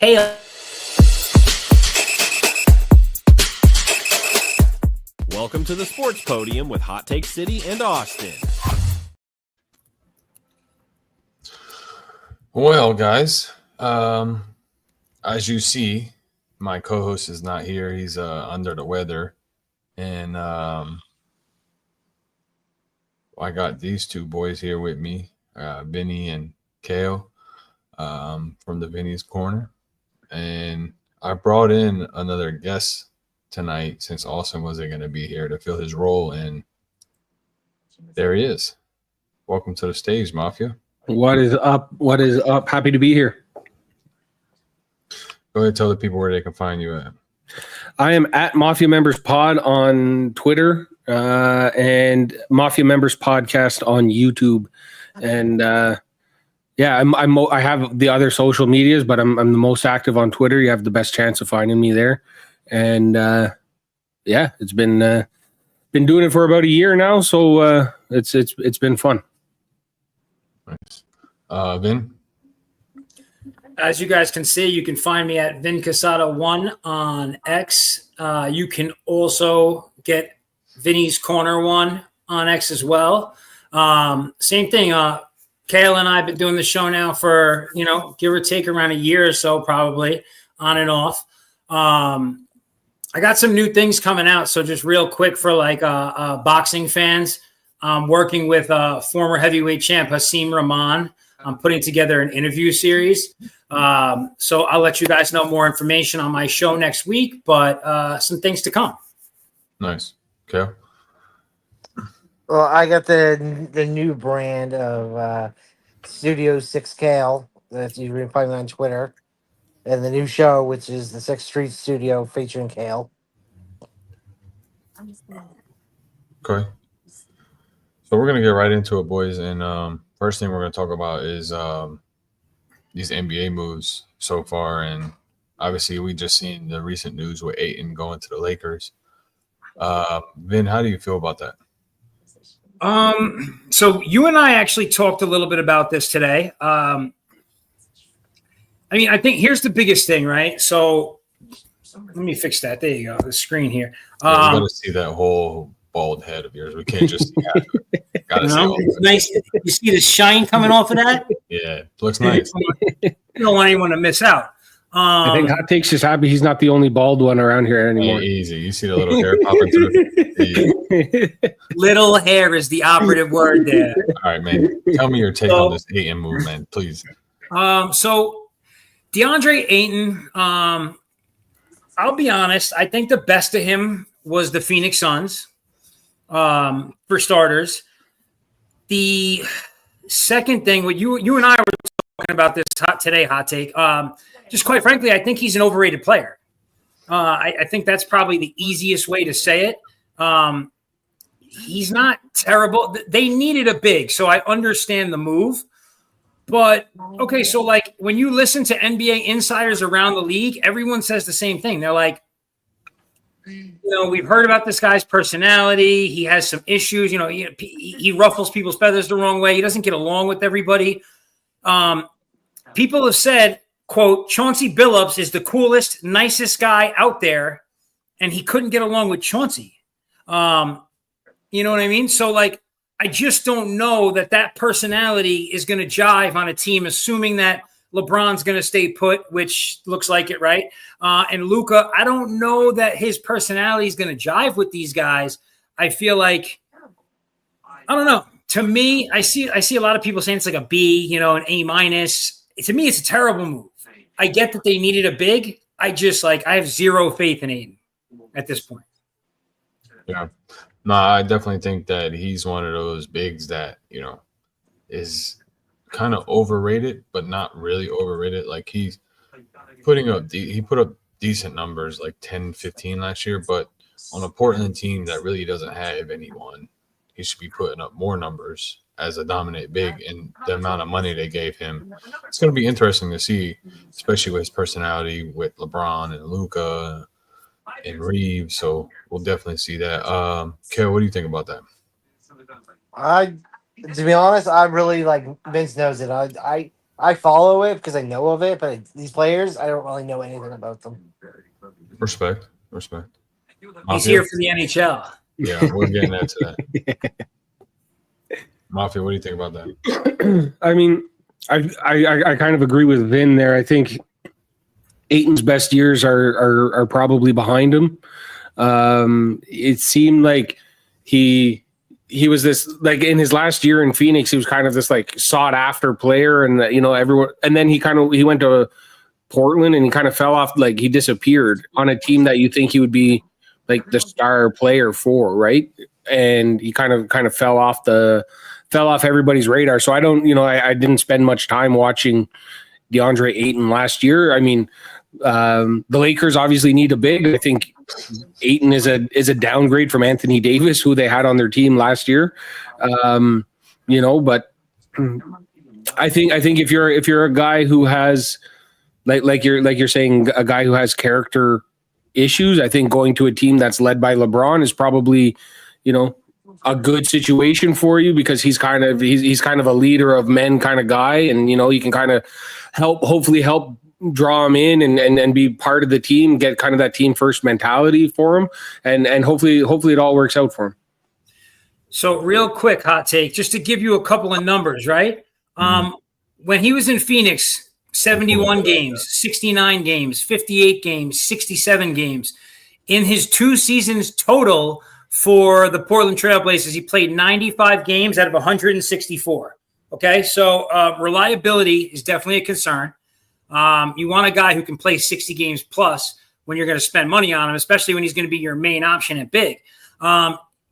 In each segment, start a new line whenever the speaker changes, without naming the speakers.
Kale.
Welcome to the Sports Podium with Hot Take City and Austin.
Well, guys, as you see, my co-host is not here. He's under the weather. And I got these two boys here with me, Vinny and Kale from the Vinny's Corner. And I brought in another guest tonight since Austin wasn't going to be here to fill his role. And there he is. Welcome to the stage, Mafia.
What is up? What is up? Happy to be here.
Go ahead and tell the people where they can find you at.
I am at Mafia Members Pod on Twitter and Mafia Members Podcast on YouTube. And I have the other social medias, but I'm the most active on Twitter. You have the best chance of finding me there. And it's been doing it for about a year now, so it's been fun.
Nice. Vin?
As you guys can see, you can find me at Vin Casada1 on X. You can also get Vinny's Corner 1 on X as well. Same thing. Kale and I have been doing the show now for, give or take around a year or so, probably on and off. I got some new things coming out. So just real quick for boxing fans, I'm working with former heavyweight champ Hasim Rahman. I'm putting together an interview series. So I'll let you guys know more information on my show next week, but some things to come.
Nice. Okay.
Well, I got the new brand of Studio 6 Kale that you can find on Twitter, and the new show, which is the 6th Street Studio featuring Kale.
Okay. So we're going to get right into it, boys. And first thing we're going to talk about is these NBA moves so far. And obviously, we just seen the recent news with Ayton going to the Lakers. Vin, how do you feel about that?
So you and I actually talked a little bit about this today. I think here's the biggest thing, right? So let me fix that. There you go. The screen here.
Yeah, we got to see that whole bald head of yours. We can't just see half of it. Gotta see all of it.
Nice. You see the shine coming off of that?
Yeah, looks nice.
You don't want anyone to miss out.
I think Hot Take's just happy he's not the only bald one around here anymore.
Easy. You see the little hair popping through.
Little hair is the operative word there.
All right, man. Tell me your take on this Ayton move, man, please.
So DeAndre Ayton, I'll be honest, I think the best of him was the Phoenix Suns, for starters. The second thing, what you and I were talking about this today, Hot Take, just quite frankly, I think he's an overrated player. I think that's probably the easiest way to say it. He's not terrible. They needed a big, so I understand the move. But, okay, so when you listen to NBA insiders around the league, everyone says the same thing. They're like, we've heard about this guy's personality. He has some issues. He ruffles people's feathers the wrong way. He doesn't get along with everybody. People have said, quote, Chauncey Billups is the coolest, nicest guy out there, and he couldn't get along with Chauncey. You know what I mean? So, I just don't know that personality is going to jive on a team, assuming that LeBron's going to stay put, which looks like it, right? And Luka, I don't know that his personality is going to jive with these guys. I feel like, I don't know. To me, I see a lot of people saying it's like a B, an A minus. To me, it's a terrible move. I get that they needed a big. I have zero faith in Ayton at this point.
Yeah. No, I definitely think that he's one of those bigs that, is kind of overrated, but not really overrated. He's he put up decent numbers, like 10, 15 last year, but on a Portland team that really doesn't have anyone, he should be putting up more numbers as a dominant big, and the amount of money they gave him. It's going to be interesting to see, especially with his personality with LeBron and Luka and Reeves. So we'll definitely see that. Kale, what do you think about that?
To be honest, I really like Vince knows it. I I follow it because I know of it, but these players, I don't really know anything about them.
Respect.
He's
Mafia?
here for the NHL.
Yeah, we're getting into that. Mafia, what do you think about that?
I mean, I kind of agree with Vin there. I think Aiton's best years are probably behind him. It seemed like he was this, like, in his last year in Phoenix, he was kind of this like sought after player, and everyone. And then he went to Portland and he kind of fell off, like he disappeared on a team that you think he would be like the star player for, right? And he kind of fell off everybody's radar. So I don't, I didn't spend much time watching DeAndre Ayton last year. I mean, the Lakers obviously need a big. I think Ayton is a downgrade from Anthony Davis, who they had on their team last year. But I think if you're a guy who has like you're saying, a guy who has character issues, I think going to a team that's led by LeBron is probably, a good situation for you, because he's kind of a leader of men kind of guy, and you can kind of hopefully help draw him in and be part of the team, get kind of that team first mentality for him, and hopefully it all works out for him.
So real quick, hot take, just to give you a couple of numbers, right? When he was in Phoenix, 71 games, 69 games, 58 games, 67 games. In his 2 seasons total for the Portland Trailblazers, he played 95 games out of 164. Okay, so reliability is definitely a concern. You want a guy who can play 60 games plus when you're going to spend money on him, especially when he's going to be your main option at big.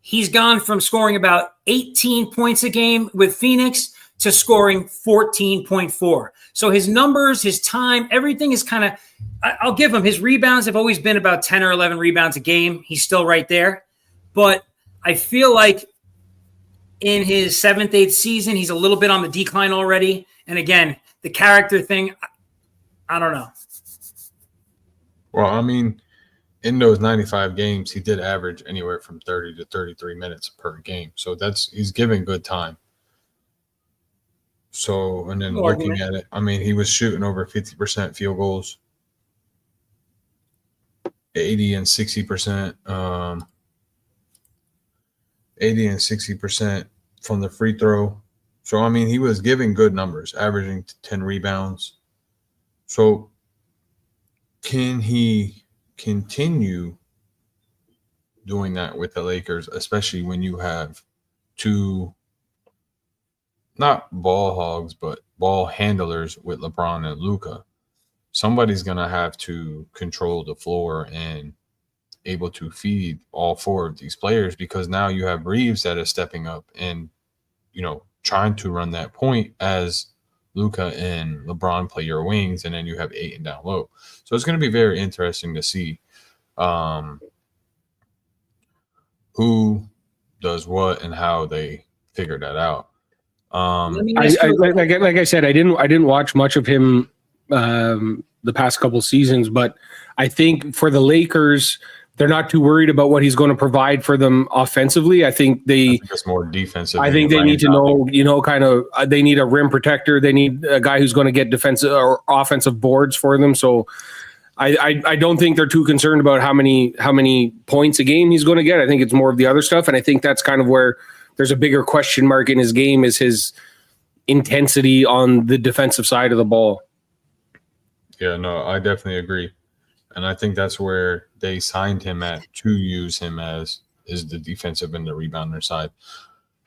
He's gone from scoring about 18 points a game with Phoenix to scoring 14.4. So his numbers, his time, everything is kind of – I'll give him – his rebounds have always been about 10 or 11 rebounds a game. He's still right there. But I feel like in his 7th, 8th season, he's a little bit on the decline already. And again, the character thing, I don't know.
Well, I mean, in those 95 games, he did average anywhere from 30 to 33 minutes per game. So he's giving good time. So, and then looking at it, I mean, he was shooting over 50% field goals, 80 and 60%, 80 and 60% from the free throw. So, I mean, he was giving good numbers, averaging 10 rebounds. So, can he continue doing that with the Lakers, especially when you have two, not ball hogs, but ball handlers with LeBron and Luka? Somebody's going to have to control the floor and able to feed all 4 of these players, because now you have Reeves that is stepping up and, trying to run that point as Luka and LeBron play your wings, and then you have Ayton down low. So it's going to be very interesting to see who does what and how they figure that out.
Like I said, I didn't watch much of him the past couple seasons, but I think for the Lakers, they're not too worried about what he's going to provide for them offensively. I think
it's more defensive.
I think they need to know, kind of, they need a rim protector. They need a guy who's going to get defensive or offensive boards for them. So I don't think they're too concerned about how many points a game he's going to get. I think it's more of the other stuff. And I think that's kind of where there's a bigger question mark in his game, is his intensity on the defensive side of the ball.
Yeah, no, I definitely agree. And I think that's where they signed him to use him as is the defensive and the rebounder side.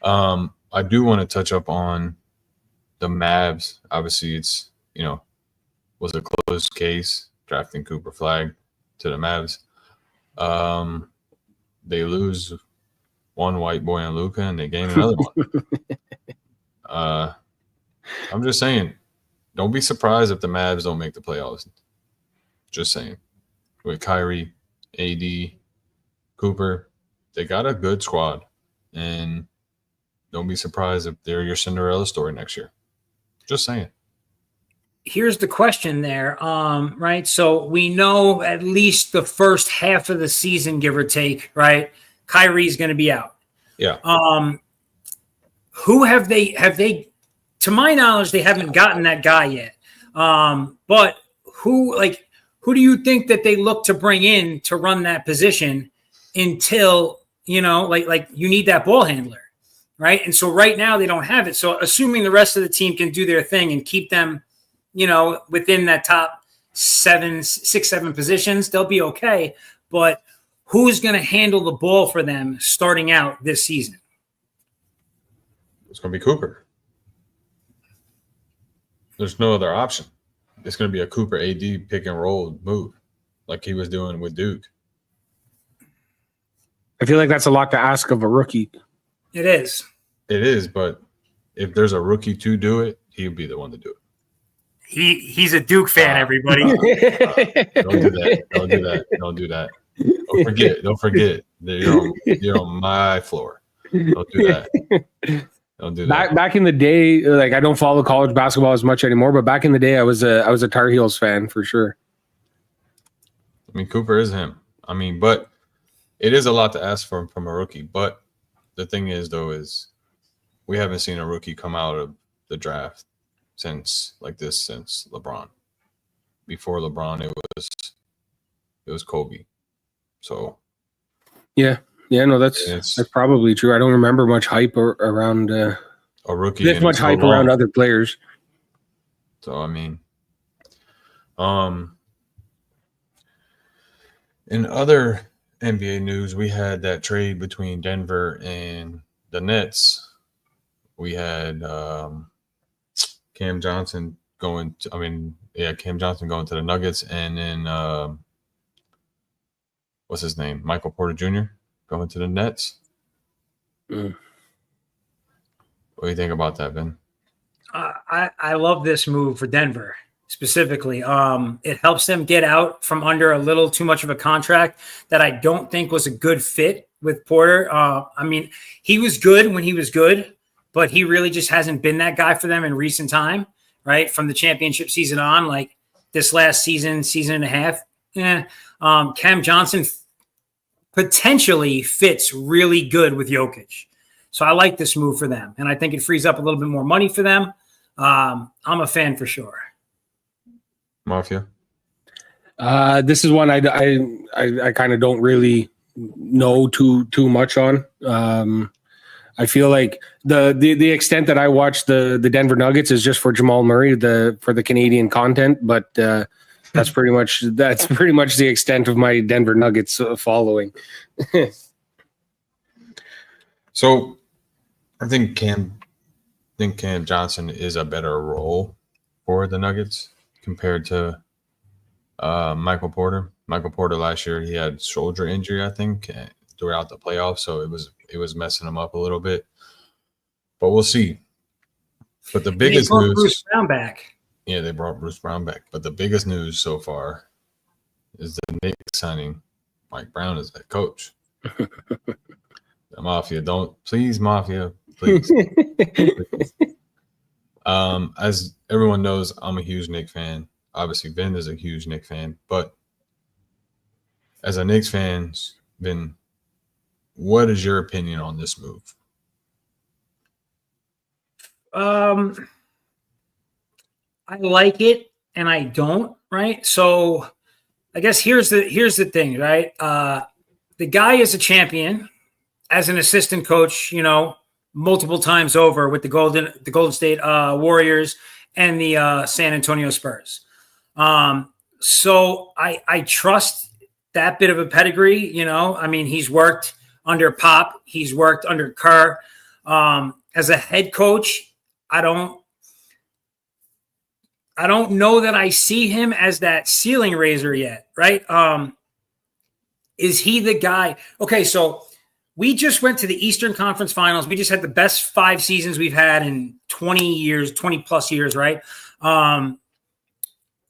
I do want to touch up on the Mavs. Obviously, it's, was a closed case drafting Cooper Flag to the Mavs. They lose one white boy in Luka, and they gain another one. I'm just saying, don't be surprised if the Mavs don't make the playoffs. Just saying. With Kyrie, AD, Cooper, they got a good squad. And don't be surprised if they're your Cinderella story next year. Just saying.
Here's the question there, right? So we know at least the first half of the season, give or take, right? Kyrie's going to be out.
Yeah.
Who have they to my knowledge, they haven't gotten that guy yet. But who do you think that they look to bring in to run that position until, you know, like you need that ball handler, right? And so right now they don't have it. So assuming the rest of the team can do their thing and keep them, you know, within that top 7 positions, they'll be okay. But who's going to handle the ball for them starting out this season?
It's going to be Cooper. There's no other option. It's going to be a Cooper AD pick and roll move like he was doing with Duke.
I feel like that's a lot to ask of a rookie.
It is.
It is, but if there's a rookie to do it, he'll be the one to do it.
He's a Duke fan, everybody.
Don't do that. Don't do that. Don't do that. Don't forget that you're on my floor. Don't do that. Don't do that.
Back in the day, like I don't follow college basketball as much anymore, but back in the day, I was a Tar Heels fan for sure.
I mean, Cooper is him. I mean, but it is a lot to ask from a rookie. But the thing is, though, is we haven't seen a rookie come out of the draft since LeBron. Before LeBron, it was Kobe. So
yeah, no, that's probably true. I don't remember much hype around
a rookie.
This much hype around other players.
So I mean, in other NBA news, we had that trade between Denver and the Nets. We had Cam Johnson going to the Nuggets, and then what's his name? Michael Porter Jr. going to the Nets. What do you think about that, Ben?
I love this move for Denver specifically. It helps them get out from under a little too much of a contract that I don't think was a good fit with Porter. I mean, he was good when he was good, but he really just hasn't been that guy for them in recent time, right? From the championship season on, like this last season and a half. Cam Johnson potentially fits really good with Jokic. So I like this move for them, and I think it frees up a little bit more money for them. I'm a fan for sure.
Mafia?
This is one I kind of don't really know too much on. I feel like the extent that I watch the Denver Nuggets is just for Jamal Murray, for the Canadian content, but that's pretty much the extent of my Denver Nuggets following.
So I think Cam Johnson is a better role for the Nuggets compared to Michael Porter. Michael Porter last year, he had shoulder injury, I think, throughout the playoffs, so it was messing him up a little bit. But we'll see. But the biggest news,
Bruce Brown back.
Yeah, they brought Bruce Brown back. But the biggest news so far is the Knicks signing Mike Brown as head coach. The Mafia, please. As everyone knows, I'm a huge Knicks fan. Obviously, Ben is a huge Knicks fan. But as a Knicks fan, Ben, what is your opinion on this move?
I like it and I don't, right? So I guess here's the thing, right? The guy is a champion as an assistant coach, you know, multiple times over with the Golden State Warriors and the San Antonio Spurs. So I trust that bit of a pedigree, you know. I mean, he's worked under Pop, he's worked under Kerr. As a head coach, I don't know that I see him as that ceiling raiser yet, right? Is he the guy? Okay, so we just went to the Eastern Conference Finals. We just had the best 5 seasons we've had in 20 plus years, right?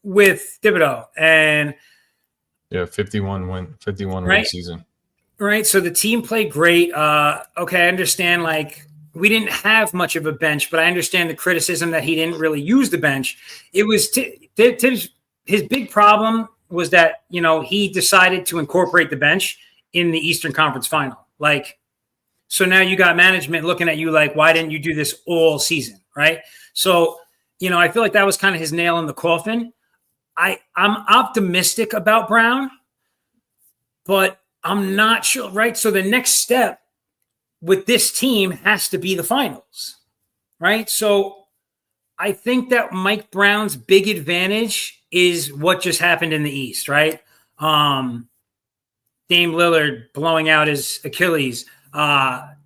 With Thibodeau and
51 win season.
Right. So the team played great. Okay, I understand, like, we didn't have much of a bench, but I understand the criticism that he didn't really use the bench. It was his big problem was that, you know, he decided to incorporate the bench in the Eastern Conference Final. Like, so now you got management looking at you like, why didn't you do this all season, right? So, I feel like that was kind of his nail in the coffin. I'm optimistic about Brown, but I'm not sure, right? So the next step with this team has to be the finals, right? So I think that Mike Brown's big advantage is what just happened in the East, right? Dame Lillard blowing out his Achilles, Tatum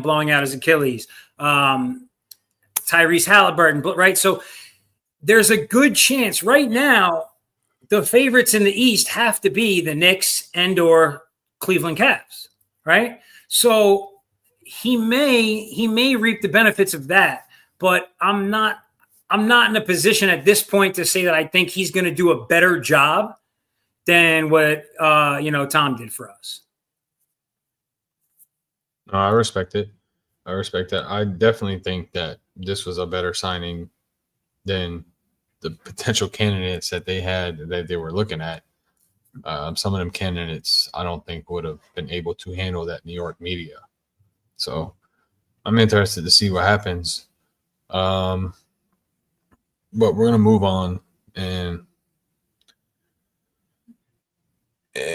blowing out his Achilles, Tyrese Halliburton, right? So there's a good chance right now the favorites in the East have to be the Knicks and or Cleveland Cavs, right? So he may reap the benefits of that, but I'm not in a position at this point to say that I think he's going to do a better job than what Tom did for us.
No, I respect it. I definitely think that this was a better signing than the potential candidates that they were looking at. Some of them candidates I don't think would have been able to handle that New York media. So I'm interested to see what happens. But we're gonna move on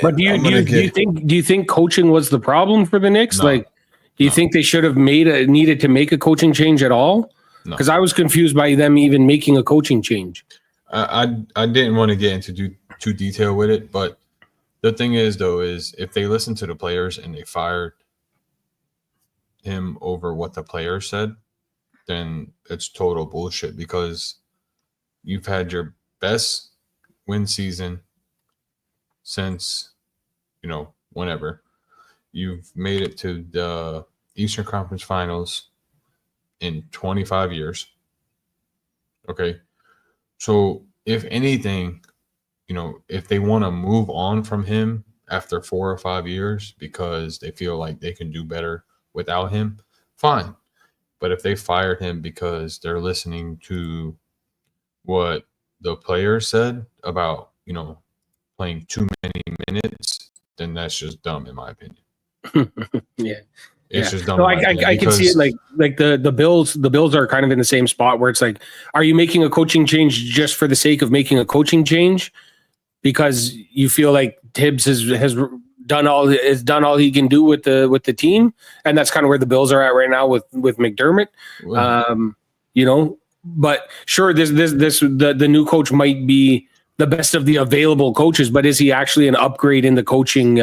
But do you think coaching was the problem for the Knicks?
No,
do you think they should have needed to make a coaching change at all?
No.
Because I was confused by them even making a coaching change.
I didn't want to get into too detail with it, but the thing is, though, is if they listened to the players and they fired him over what the players said, then it's total bullshit because you've had your best win season since, whenever. You've made it to the Eastern Conference Finals in 25 years. Okay. So if anything, if they want to move on from him after 4 or 5 years because they feel like they can do better without him, fine. But if they fired him because they're listening to what the players said about, playing too many minutes, then that's just dumb in my opinion.
Yeah.
It's just dumb.
No, I can see it like the Bills are kind of in the same spot where it's like, are you making a coaching change just for the sake of making a coaching change? Because you feel like Tibbs has done all he can do with the team, and that's kind of where the Bills are at right now with McDermott. But sure, the new coach might be the best of the available coaches, but is he actually an upgrade in the coaching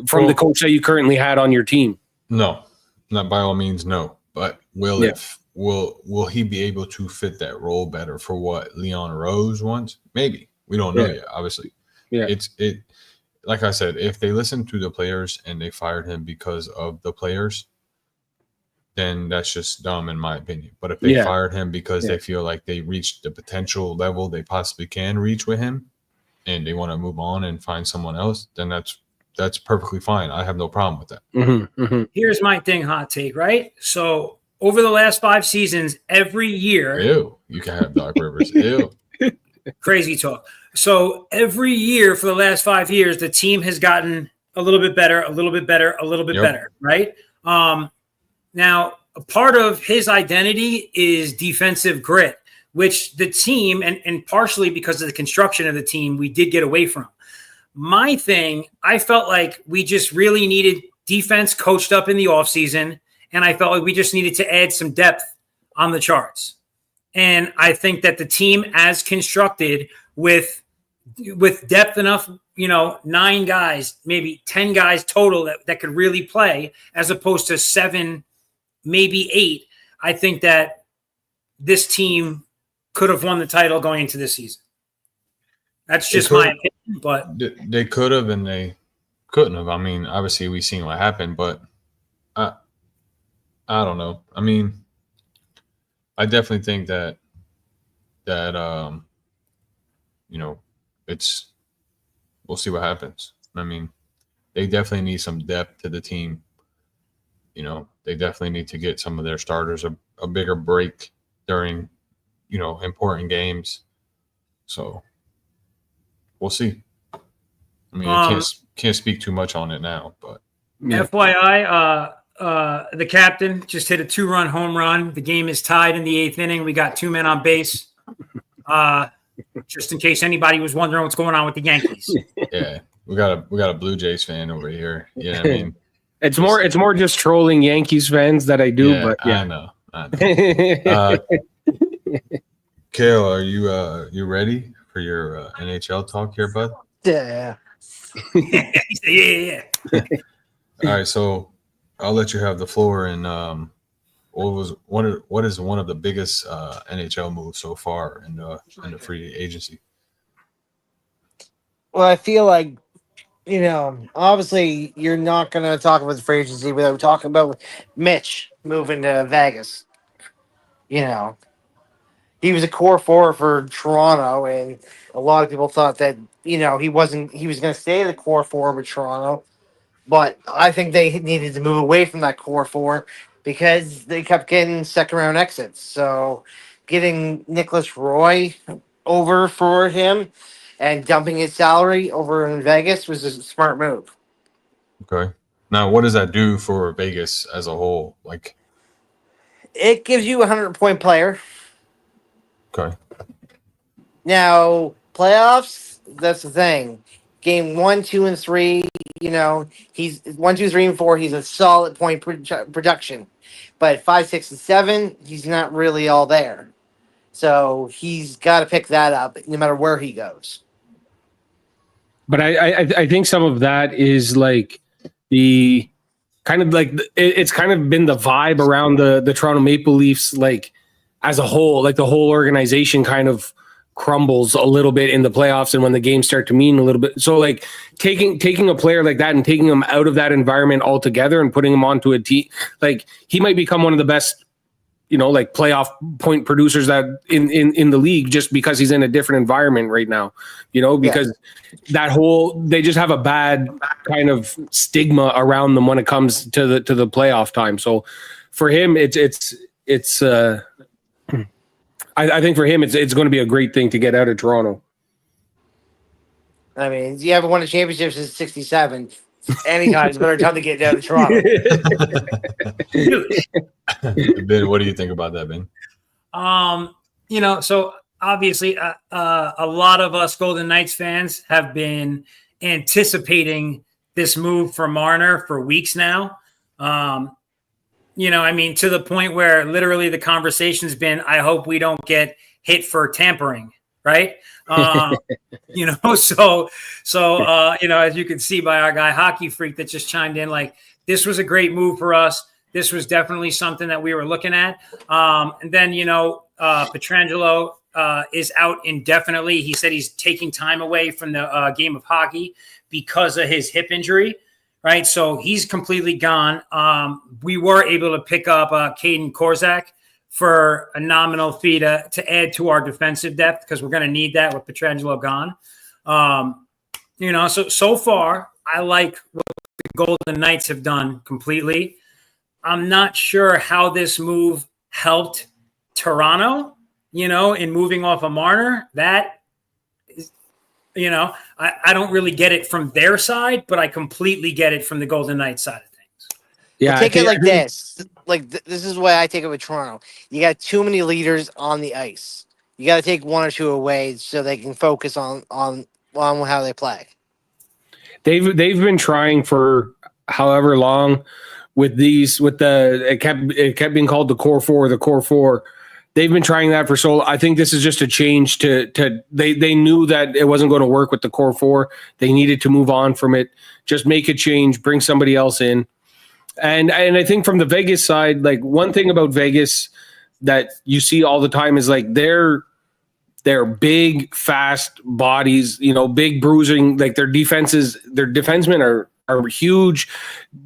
from the coach that you currently had on your team?
No, not by all means, no. But will he be able to fit that role better for what Leon Rose wants? Maybe. We don't know yet, obviously.
Yeah.
It like I said, if they listened to the players and they fired him because of the players, then that's just dumb in my opinion. But if they fired him because they feel like they reached the potential level they possibly can reach with him and they want to move on and find someone else, then that's perfectly fine. I have no problem with that.
Mm-hmm, mm-hmm.
Here's my thing, hot take, right? So over the last 5 seasons, every year.
Ew, you can have Doc Rivers. Ew.
Crazy talk. So every year for the last 5 years, the team has gotten a little bit better, a little bit better, a little bit better, right? Now, a part of his identity is defensive grit, which the team, and partially because of the construction of the team, we did get away from. My thing, I felt like we just really needed defense coached up in the offseason, and I felt like we just needed to add some depth on the charts. And I think that the team as constructed with depth enough, 9 guys, maybe 10 guys total that could really play as opposed to 7, maybe 8. I think that this team could have won the title going into this season. That's just my opinion, but
they could have and they couldn't have. I mean, obviously we've seen what happened, but I don't know. I mean, I definitely think that we'll see what happens. I mean, they definitely need some depth to the team. They definitely need to get some of their starters a bigger break during, important games. So we'll see. I mean, I can't speak too much on it now, but
FYI, the captain just hit a 2-run home run. The game is tied in the 8th inning. We got 2 men on base. Just in case anybody was wondering what's going on with the Yankees.
Yeah, we got a Blue Jays fan over here. You know what I mean?
It's more just trolling Yankees fans that I do, but yeah.
I know. Kale, are you ready for your NHL talk here, bud?
Yeah.
Yeah.
All right, so I'll let you have the floor. And what is one of the biggest NHL moves so far in the free agency?
Well, I feel like, obviously you're not going to talk about the free agency without talking about Mitch moving to Vegas. He was a core forward for Toronto, and a lot of people thought that, he was going to stay the core forward with Toronto. But I think they needed to move away from that core four because they kept getting second round exits. So getting Nicholas Roy over for him and dumping his salary over in Vegas was a smart move.
Okay. Now, what does that do for Vegas as a whole? Like,
it gives you a 100-point player.
Okay.
Now, playoffs, that's the thing. Game 1, 2, and 3, he's 1, 2, 3, and 4, he's a solid point production. But 5, 6, and 7, he's not really all there. So he's got to pick that up no matter where he goes.
But I think some of that is like the kind of like it's kind of been the vibe around the Toronto Maple Leafs, like as a whole, like the whole organization kind of crumbles a little bit in the playoffs and when the games start to mean a little bit. So like taking a player like that and taking him out of that environment altogether and putting him onto a team, like he might become one of the best, like playoff point producers that in the league just because he's in a different environment right now, because they just have a bad kind of stigma around them when it comes to the playoff time. So for him, it's I think for him, it's going to be a great thing to get out of Toronto.
I mean, you haven't won a championship since '67. Anytime it's a better time to get out of Toronto.
Ben, what do you think about that, Ben?
So obviously a lot of us Golden Knights fans have been anticipating this move for Marner for weeks now. To the point where literally the conversation's been, I hope we don't get hit for tampering. Right. As you can see by our guy Hockey Freak that just chimed in, like this was a great move for us. This was definitely something that we were looking at. And then, Pietrangelo is out indefinitely. He said he's taking time away from the game of hockey because of his hip injury. Right. So he's completely gone. We were able to pick up Caden Korzak for a nominal fee to add to our defensive depth because we're going to need that with Pietrangelo gone. So far, I like what the Golden Knights have done completely. I'm not sure how this move helped Toronto, in moving off of Marner. That is, I don't really get it from their side, but I completely get it from the Golden Knights side of things.
Yeah, well, take it like this. This is the way I take it with Toronto. You got too many leaders on the ice. You got to take one or two away so they can focus on how they play.
They've been trying for however long it kept being called the core four. They've been trying that for so long. I think this is just a change they knew that it wasn't going to work with the core four. They needed to move on from it. Just make a change, bring somebody else in. And I think from the Vegas side, like one thing about Vegas that you see all the time is like they're big, fast bodies, big bruising, like their defensemen are huge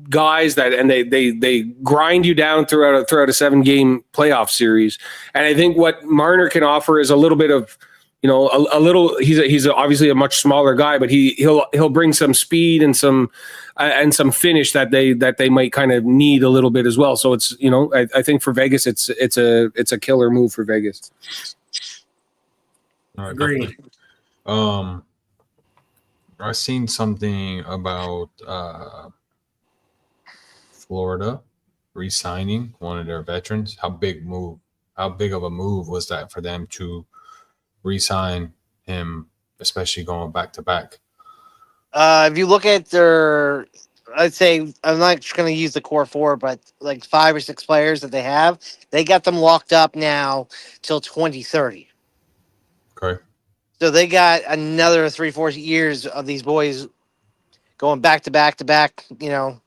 guys and they grind you down throughout a 7-game playoff series. And I think what Marner can offer is a little bit of, a little. He's obviously a much smaller guy, but he'll bring some speed and some finish that they might kind of need a little bit as well. So it's I think for Vegas it's a killer move for Vegas.
All right,
agreed.
I seen something about Florida re-signing one of their veterans? How big of a move was that for them to re-sign him, especially going back to back?
If you look at their, I'd say I'm not going to use the core four, but like 5 or 6 players that they have, they got them locked up now till 2030.
Okay.
So they got another 3-4 years of these boys going back to back to back. You know,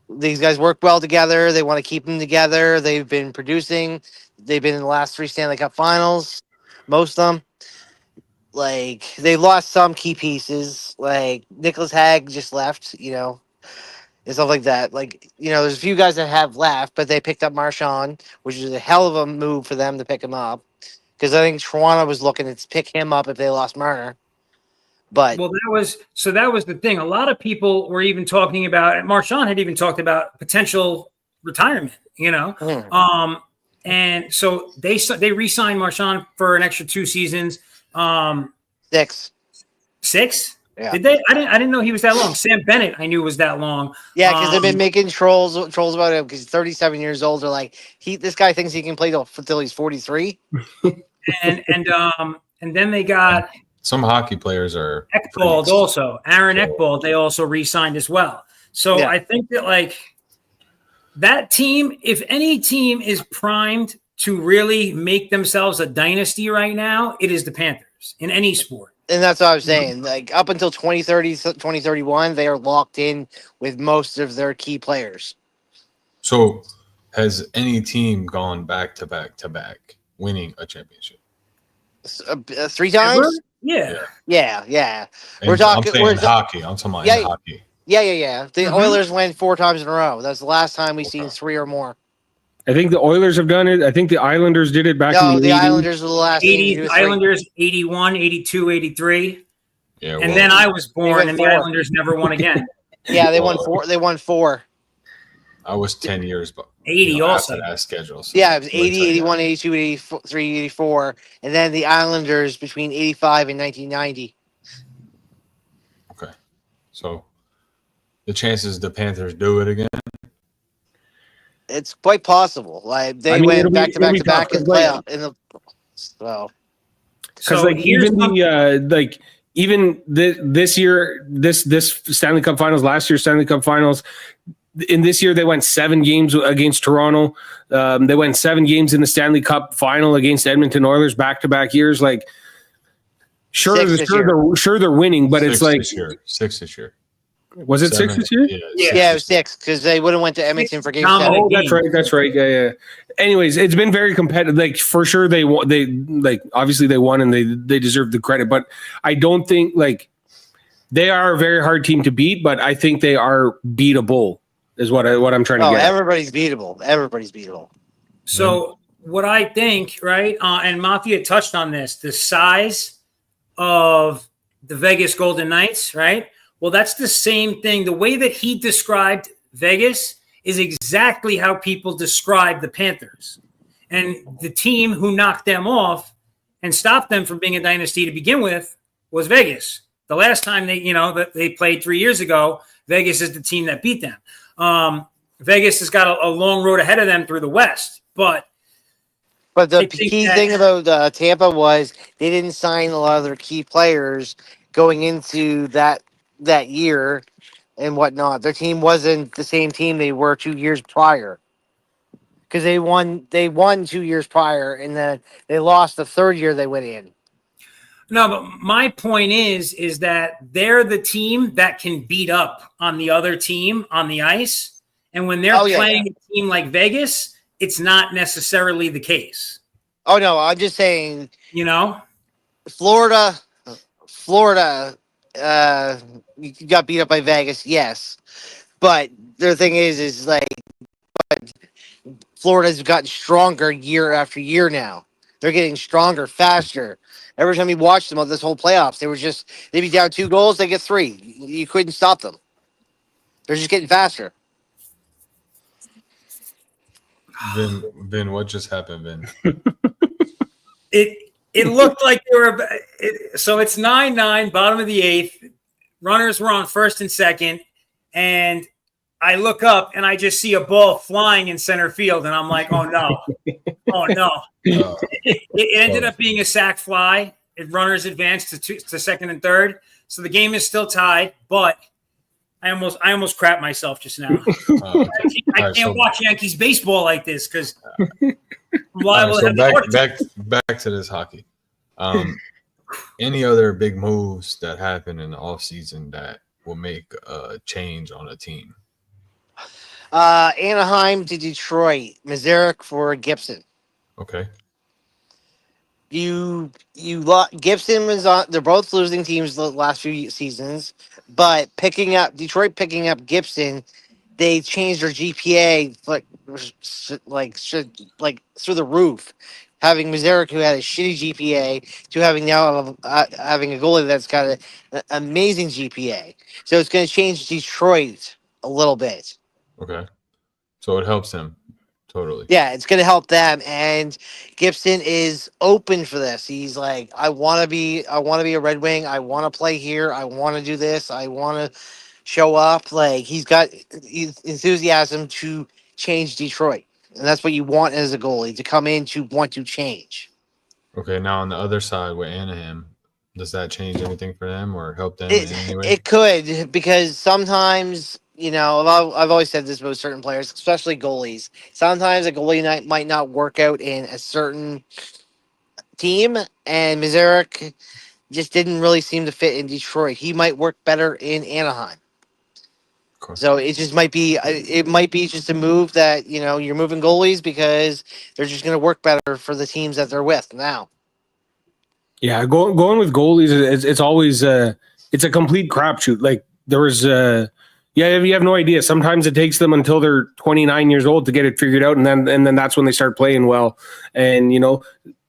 these guys work well together. They want to keep them together. They've been producing. They've been in the last 3 Stanley Cup Finals, most of them. Like, they lost some key pieces. Like, Nicholas Hag just left, you know, and stuff like that. Like, you know, there's a few guys that have left, but they picked up Marchand, which is a hell of a move for them to pick him up. Because I think Toronto was looking to pick him up if they lost Marner. But
Well, that was the thing. A lot of people were even talking about, Marchand had even talked about potential retirement, you know. And so they re-signed Marchand for an extra 2 seasons.
6.
6?
Yeah.
Did they? I didn't know he was that long. Sam Bennett, I knew was that long.
Yeah, because they've been making trolls about him because he's 37 years old. They're like, this guy thinks he can play till he's 43.
And then they got
Some hockey players are
Ekbald also. Aaron Ekbald, they also re-signed as well. So
Yeah.
I think that, like, that team, if any team is primed to really make themselves a dynasty right now, it is the Panthers in any sport.
And that's what I was saying. Like, up until 2030, 2031, they are locked in with most of their key players.
So, has any team gone back to back to back winning a championship?
3 times?
Yeah.
Yeah.
And
We're talking-
I'm saying
we're-
hockey. I'm talking about
Yeah.
in hockey.
Yeah. The
Mhm.
Oilers went 4 times in a row. That's the last time we've seen 3 or more.
I think the Oilers have done it. I think the Islanders did it back
No,
in
the
80s.
Islanders were the last team to
80,
do 3.
Islanders 81, 82, 83.
Yeah.
And then I was born
went
and the
4.
Islanders never won again.
Yeah, they won 4. They won 4.
I was 10 years, but
80 also.
after that schedule. So
Yeah, it was
wait till
80,
you
81, 82, 83, 84. And then the Islanders between 85 and 1990.
Okay. So the chances the Panthers do it again.
It's quite possible. Like, they
it'll
went
be-
back to
it'll
back
be
to back
tough,
in
like-
playoff. So
Because
So
like
here's
even this year, this Stanley Cup Finals, last year's Stanley Cup Finals, in this year they went 7 games against Toronto. They went 7 games in the Stanley Cup Final against Edmonton Oilers back to back years. Like, sure,
6 this year.
they're winning, but it's like,
6 this year.
was it 6
7,
this year?
yeah, it was 6 because they would have went to Edmonton for game
Tom,
7.
Oh, that's right. Yeah. Anyways, it's been very competitive. Like, for sure, they obviously they won and they deserve the credit. But I don't think, like, they are a very hard team to beat. But I think they are beatable. Is what I'm trying to get.
Everybody's beatable. Everybody's beatable.
So what I think, right, and Mafia touched on this, the size of the Vegas Golden Knights, right? Well, that's the same thing. The way that he described Vegas is exactly how people describe the Panthers. And the team who knocked them off and stopped them from being a dynasty to begin with was Vegas. The last time they played 3 years ago, Vegas is the team that beat them. Vegas has got a long road ahead of them through the West, but
the key thing about Tampa was they didn't sign a lot of their key players going into that year and whatnot. Their team wasn't the same team they were 2 years prior because they won 2 years prior and then they lost the third year they went in.
No, but my point is that they're the team that can beat up on the other team on the ice. And when they're playing a team like Vegas, it's not necessarily the case.
Oh, no, I'm just saying, Florida, you got beat up by Vegas, yes. But the thing is like, Florida's gotten stronger year after year now. They're getting stronger, faster. Every time you watch them on this whole playoffs, they'd be down 2 goals, they get 3. You couldn't stop them. They're just getting faster.
Vin, what just happened, Vin?
It looked like they were. So it's 9-9, bottom of the 8th. Runners were on first and second, and I look up and I just see a ball flying in center field, and I'm like, oh no, oh no. It ended up being a sac fly. Runners advanced to second and third, so the game is still tied. But I almost crapped myself just now. I can't watch Yankees baseball like this because I'm liable to have a heart attack.
Back to this hockey. Any other big moves that happen in the offseason that will make a change on a team?
Anaheim to Detroit. Mazurek for Gibson.
Okay.
Gibson was on. They're both losing teams the last few seasons, but Detroit picking up Gibson, they changed their GPA like through the roof. Having Mazurek, who had a shitty GPA, to having now having a goalie that's got an amazing GPA. So it's going to change Detroit a little bit.
Okay. So it helps him. Totally.
Yeah, it's going to help them, and Gibson is open for this. He's like, I want to be a Red Wing. I want to play here. I want to do this. I want to show up. Like, he's got enthusiasm to change Detroit, and that's what you want as a goalie, to come in to want to change.
Okay, now on the other side with Anaheim, does that change anything for them or help them in any way?
It could, because sometimes, I've always said this about certain players, especially goalies. Sometimes a goalie might not work out in a certain team, and Mazurek just didn't really seem to fit in Detroit. He might work better in Anaheim. So it just might be just a move that, you're moving goalies because they're just going to work better for the teams that they're with now.
Yeah, going with goalies, it's always it's a complete crapshoot. Like there was you have no idea. Sometimes it takes them until they're 29 years old to get it figured out, and then that's when they start playing well. And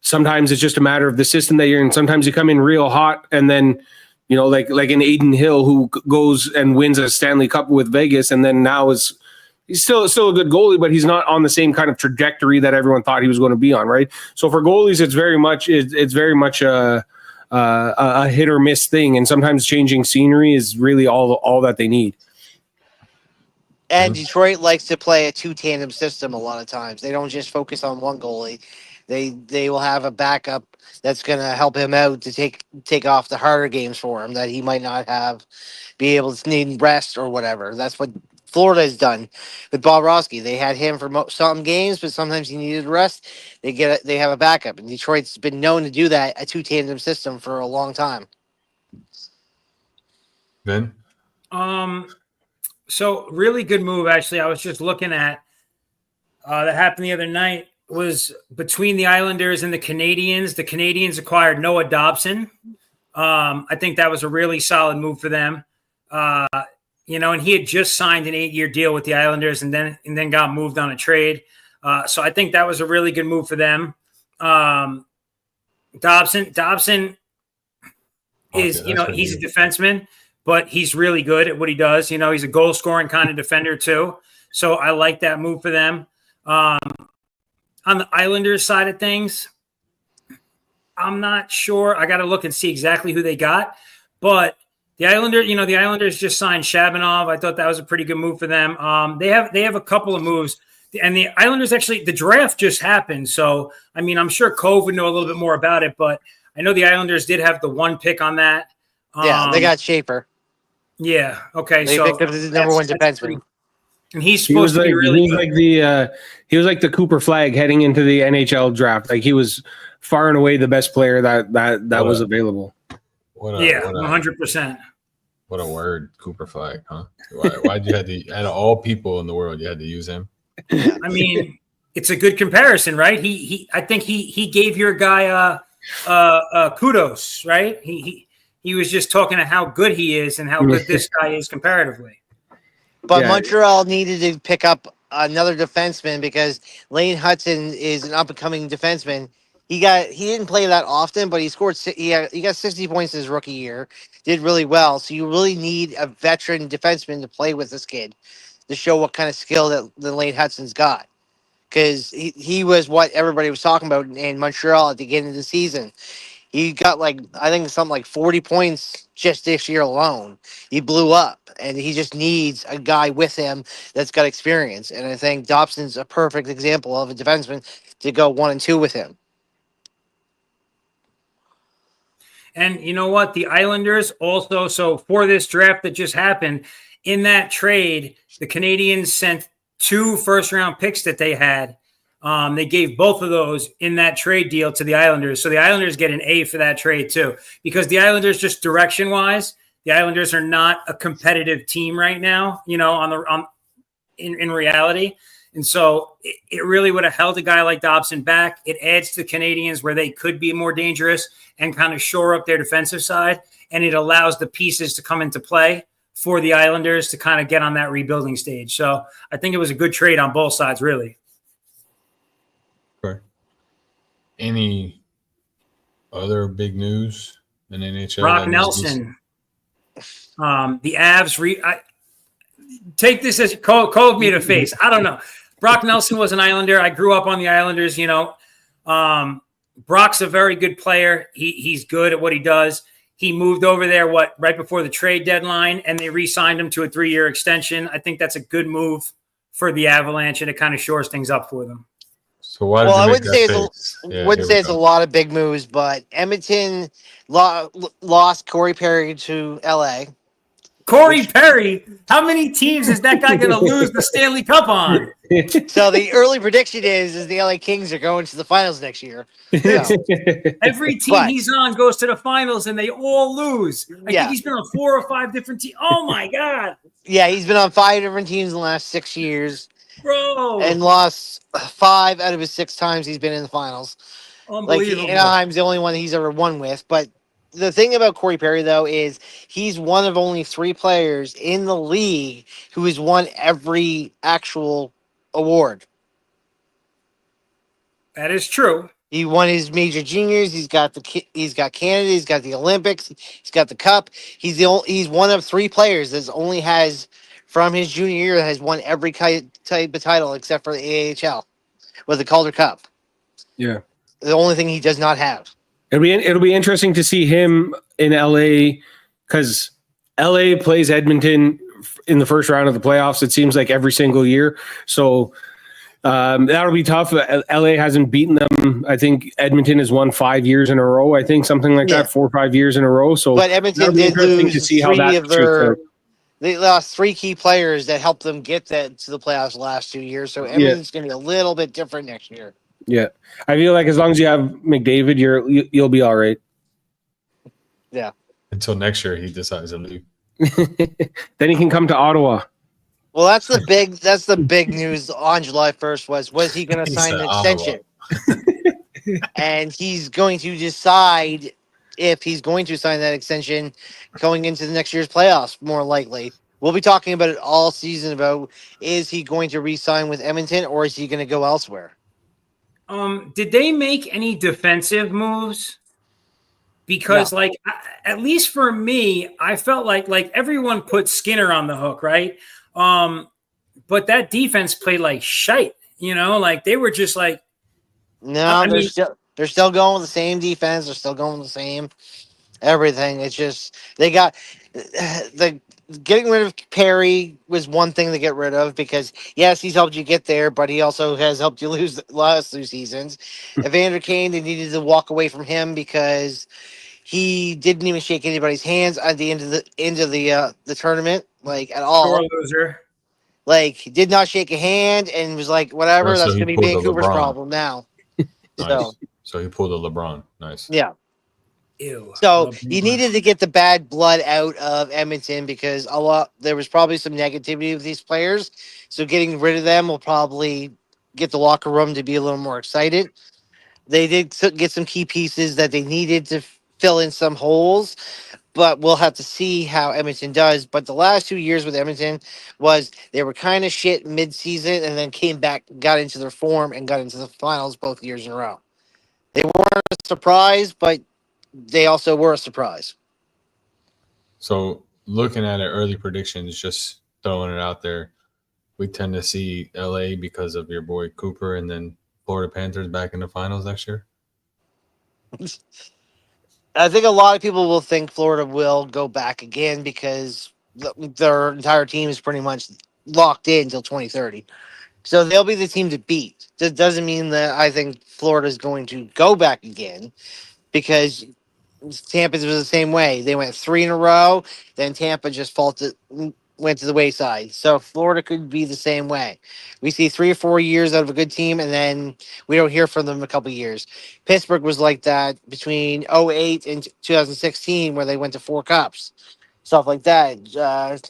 sometimes it's just a matter of the system that you're in. Sometimes you come in real hot, and then like an Aiden Hill who goes and wins a Stanley Cup with Vegas, and then now he's still a good goalie, but he's not on the same kind of trajectory that everyone thought he was going to be on, right? So for goalies, it's very much a hit or miss thing, and sometimes changing scenery is really all that they need.
And Detroit likes to play a two tandem system a lot of times. They don't just focus on one goalie. They will have a backup that's going to help him out to take off the harder games for him that he might not be able to need rest or whatever. That's what Florida has done with Bobrovsky. They had him for some games, but sometimes he needed rest. They have a backup, and Detroit's been known to do that, a two tandem system, for a long time.
Ben?
So really good move, actually. I was just looking at that happened the other night, was between the Islanders and the Canadiens. The Canadiens acquired Noah Dobson. I think that was a really solid move for them. And he had just signed an 8-year deal with the Islanders and then got moved on a trade. So I think that was a really good move for them. Dobson is, he's a defenseman, but he's really good at what he does. He's a goal scoring kind of defender too. So I like that move for them. On the Islanders side of things, I'm not sure. I got to look and see exactly who they got, but the Islanders just signed Shabanov. I thought that was a pretty good move for them. They have a couple of moves, and the Islanders actually, the draft just happened. So, I'm sure Cove would know a little bit more about it, but I know the Islanders did have the one pick on that.
Yeah, they got Schaefer.
Yeah. Okay.
They picked up the number one defenseman.
And he's supposed to be really good.
He was like the Cooper Flag heading into the NHL draft. Like he was far and away the best player that was available.
100%.
What a word, Cooper Flag, huh? Why'd you have to, out of all people in the world, you had to use him?
It's a good comparison, right? I think he gave your guy kudos, right? He was just talking to how good he is and how good this guy is comparatively.
But yeah. Montreal needed to pick up another defenseman because Lane Hudson is an up-and-coming defenseman. He didn't play that often, but he got 60 points his rookie year. Did really well. So you really need a veteran defenseman to play with this kid to show what kind of skill that Lane Hudson's got. Because he was what everybody was talking about in Montreal at the beginning of the season. He got I think something like 40 points just this year alone. He blew up, and he just needs a guy with him that's got experience. And I think Dobson's a perfect example of a defenseman to go 1 and 2 with him.
And you know what? The Islanders also, so for this draft that just happened, in that trade, the Canadians sent 2 first-round picks that they had. They gave both of those in that trade deal to the Islanders. So the Islanders get an A for that trade too, because the Islanders, just direction-wise, the Islanders are not a competitive team right now, in reality. And so it really would have held a guy like Dobson back. It adds to the Canadians where they could be more dangerous and kind of shore up their defensive side. And it allows the pieces to come into play for the Islanders to kind of get on that rebuilding stage. So I think it was a good trade on both sides, really.
Okay. Any other big news in NHL?
Brock Nelson. The Avs take this as call me to face. I don't know. Brock Nelson was an Islander. I grew up on the Islanders, Brock's a very good player. He's good at what he does. He moved over there, right before the trade deadline, and they re-signed him to a 3-year extension. I think that's a good move for the Avalanche, and it kind of shores things up for them.
So why?
Well, I wouldn't say it's a lot of big moves, but Edmonton lost Corey Perry to LA.
Corey Perry, how many teams is that guy going to lose the Stanley Cup on?
So the early prediction is the LA Kings are going to the finals next year. So.
Every team he's on goes to the finals, and they all lose. I think he's been on 4 or 5 different teams. Oh, my God.
Yeah, he's been on 5 different teams in the last 6 years.
Bro.
And lost 5 out of his 6 times he's been in the finals.
Unbelievable.
Anaheim's the only one he's ever won with. But the thing about Corey Perry, though, is he's one of only 3 players in the league who has won every actual award.
That is true.
He won his major juniors. He's got Canada. He's got the Olympics. He's got the Cup. He's one of 3 players that only has from his junior year has won every type of title except for the AHL with the Calder Cup.
Yeah,
the only thing he does not have.
It'll be interesting to see him in LA because LA plays Edmonton in the first round of the playoffs. It seems like every single year. So that'll be tough. LA hasn't beaten them. I think Edmonton has won 5 years in a row. I think something like that, 4 or 5 years in a row. So,
but Edmonton did lose
to see how that
they lost 3 key players that helped them get that to the playoffs the last 2 years. So Edmonton's going to be a little bit different next year.
Yeah, I feel like as long as you have McDavid, you'll be all right.
Yeah.
Until next year, he decides to leave.
Then he can come to Ottawa.
Well, that's the big news on July 1st was he going to sign an extension? And he's going to decide if he's going to sign that extension going into the next year's playoffs, more likely. We'll be talking about it all season about is he going to re-sign with Edmonton or is he going to go elsewhere?
Did they make any defensive moves? Because, at least for me, I felt like everyone put Skinner on the hook, right? But that defense played like shite, they were just like.
No, they're still going with the same defense. They're still going with the same everything. It's just they got getting rid of Perry was one thing to get rid of because yes, he's helped you get there, but he also has helped you lose the last 2 seasons. Evander Kane, they needed to walk away from him because he didn't even shake anybody's hands at the end of the tournament, at all.
Sore loser.
He did not shake a hand and was like, whatever. That's gonna be Vancouver's problem now.
Nice. So he pulled a LeBron. Nice.
Yeah.
Ew.
So he needed to get the bad blood out of Edmonton because there was probably some negativity with these players. So getting rid of them will probably get the locker room to be a little more excited. They did get some key pieces that they needed to fill in some holes, but we'll have to see how Edmonton does. But the last 2 years with Edmonton was they were kind of shit mid-season and then came back, got into their form, and got into the finals both years in a row. They weren't a surprise, but they also were a surprise.
So looking at it, early predictions, just throwing it out there, we tend to see LA because of your boy Cooper and then Florida Panthers back in the finals next year.
I think a lot of people will think Florida will go back again because their entire team is pretty much locked in until 2030. So they'll be the team to beat. That doesn't mean that I think Florida's going to go back again because Tampa was the same way. They went 3 in a row, then Tampa just went to the wayside. So Florida could be the same way. We see 3 or 4 years out of a good team, and then we don't hear from them a couple years. Pittsburgh was like that between '08 and 2016, where they went to 4 cups, stuff like that.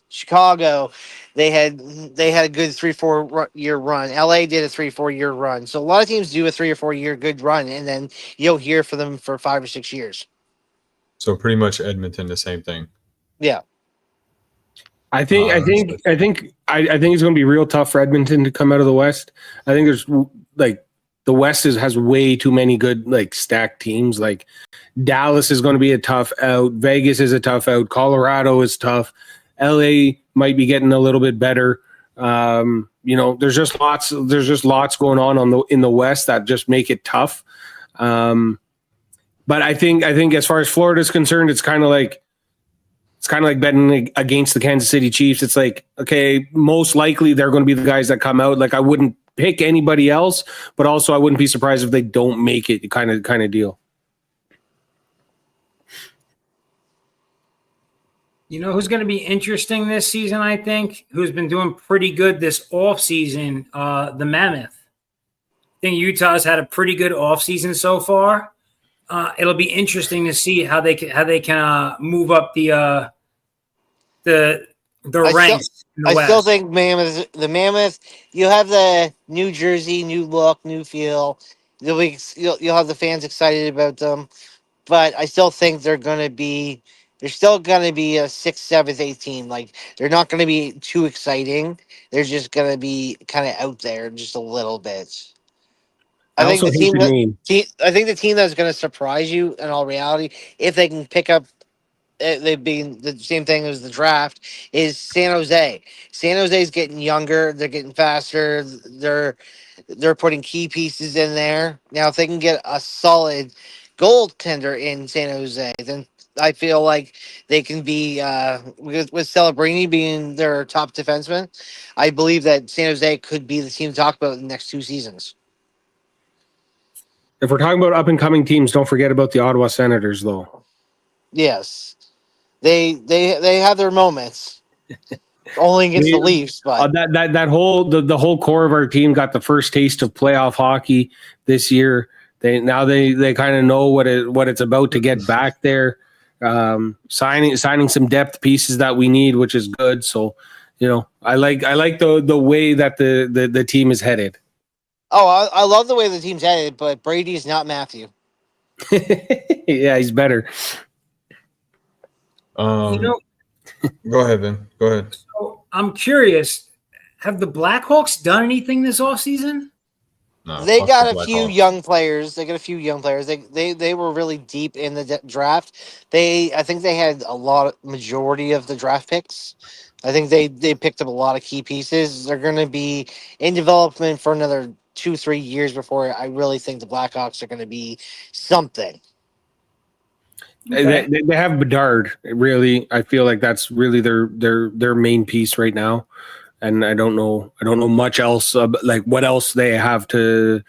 Chicago, they had a good 3-4 year run. LA did a 3-4 year run. So a lot of teams do a 3 or 4 year good run, and then you'll hear from them for 5 or 6 years.
So pretty much Edmonton, the same thing.
Yeah.
I think it's going to be real tough for Edmonton to come out of the West. I think there's like the West has way too many good like stacked teams. Like Dallas is going to be a tough out. Vegas is a tough out. Colorado is tough. LA might be getting a little bit better. There's just lots going on in the West that just make it tough. But I think as far as Florida is concerned, it's kind of like betting against the Kansas City Chiefs. It's like, okay, most likely they're going to be the guys that come out. Like I wouldn't pick anybody else, but also I wouldn't be surprised if they don't make it kind of deal.
You know who's going to be interesting this season, I think, who's been doing pretty good this offseason, the Mammoth. I think Utah's had a pretty good offseason so far. It'll be interesting to see how they can move up the ranks.
I still think the Mammoth. You have the New Jersey, new look, new feel. You'll have the fans excited about them, but I still think they're still going to be a 6th, 7th, 8th team. Like they're not going to be too exciting. They're just going to be kind of out there just a little bit. I think the team that's going to surprise you in all reality, if they can pick up, they've been the same thing as the draft, is San Jose. San Jose's getting younger. They're getting faster. They're putting key pieces in there. Now, if they can get a solid goaltender in San Jose, then I feel like they can be, with Celebrini being their top defenseman, I believe that San Jose could be the team to talk about in the next 2 seasons.
If we're talking about up-and-coming teams, don't forget about the Ottawa Senators, though.
Yes. They have their moments. Only against the Leafs, but
that whole core of our team got the first taste of playoff hockey this year. They kind of know what it's about to get back there. Signing some depth pieces that we need, which is good. So, I like the way that the team is headed.
Oh, I love the way the team's headed, but Brady's not Matthew.
Yeah, he's better.
Go ahead, Vin. Go ahead.
So I'm curious, have the Blackhawks done anything this offseason?
No,
They got a few young players. They were really deep in the draft. I think they had majority of the draft picks. I think they picked up a lot of key pieces. They're going to be in development for another 2-3 years before I really think the Blackhawks are going to be something.
Okay. They have Bedard. Really, I feel like that's really their main piece right now. And I don't know much else like what else they have to,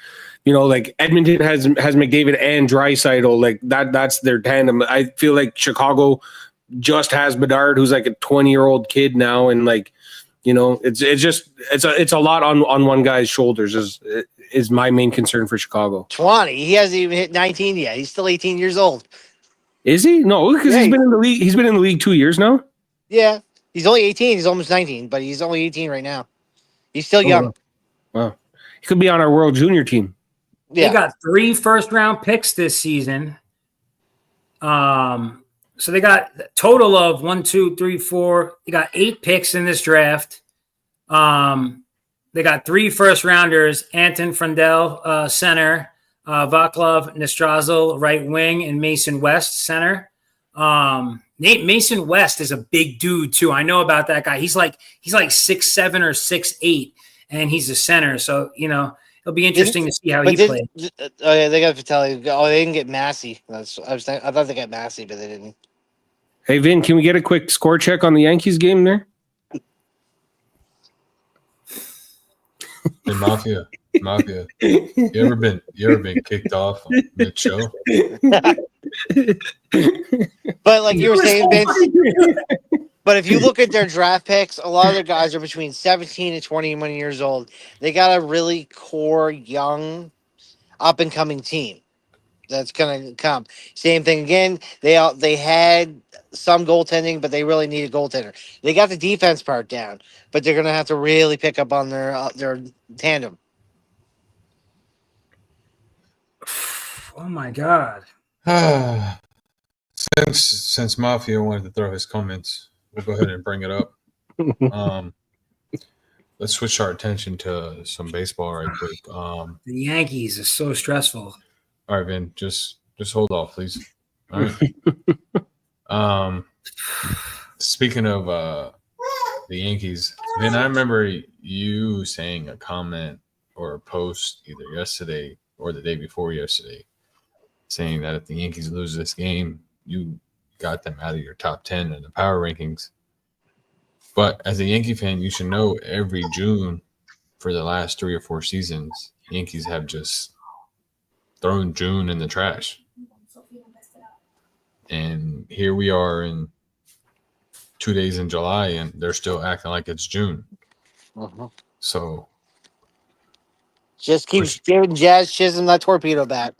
like Edmonton has McDavid and Draisaitl, like that's their tandem. I feel like Chicago just has Bedard, who's like a 20-year-old kid now, and like, it's a lot on one guy's shoulders is my main concern for Chicago.
20. He hasn't even hit 19 yet. He's still 18 years old.
Is he? No, because he's been in the league. He's been in the league 2 years now.
Yeah. He's only 18. He's almost 19, but he's only 18 right now. He's still young.
Wow. He could be on our World Junior team.
Yeah. They got 3 first-round picks this season. So they got a total of 1, 2, 3, 4. They got 8 picks in this draft. They got 3 first-rounders, Anton Frandel, center, Vaclav Nastrazil, right wing, and Mason West, center. Mason West is a big dude too. I know about that guy. He's like 6'7" or 6'8", and he's a center. So it'll it'll be interesting to see how
But
he plays.
oh yeah, they got Vitelli. Oh, they didn't get Massey. I thought they got Massey, but they didn't.
Hey, Vin, can we get a quick score check on the Yankees game there?
Hey, Mafia. You ever been kicked off mid show?
But like you were saying, Vince. But if you look at their draft picks, a lot of their guys are between 17 and 21 years old. They got a really core, young, up and coming team that's gonna come. Same thing again. They had some goaltending, but they really need a goaltender. They got the defense part down, but they're gonna have to really pick up on their tandem.
Oh my God.
Since Mafia wanted to throw his comments, we'll go ahead and bring it up. Let's switch our attention to some baseball right quick.
The Yankees are so stressful.
All right, Vin, just hold off, please. All right. Speaking of the Yankees, Vin, I remember you saying a comment or a post either yesterday or the day before yesterday, saying that if the Yankees lose this game, you got them out of your top 10 in the power rankings. But as a Yankee fan, you should know every June for the last 3 or 4 seasons, Yankees have just thrown June in the trash. And here we are in 2 days in July, and they're still acting like it's June. So
just keep giving Jazz Chisholm that torpedo bat.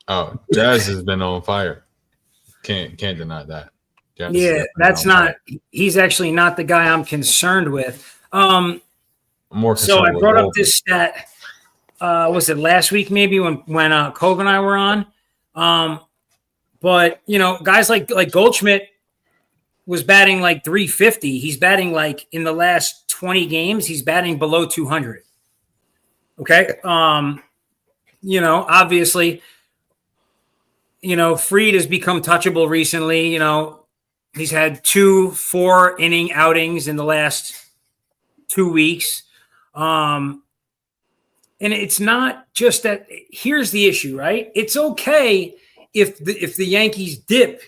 Oh, Jazz has been on fire. Can't deny that. Jazz
that's not. He's actually not the guy I'm concerned with.
I'm more concerned.
So I brought up this stat. Was it last week? Maybe when Cove and I were on. But guys like Goldschmidt was batting like 350. He's batting like in the last 20 games. He's batting below 200. Okay. Obviously. Fried has become touchable recently. He's had 2 4-inning outings in the last 2 weeks. And it's not just that. Here's the issue, right? It's okay if the Yankees dip,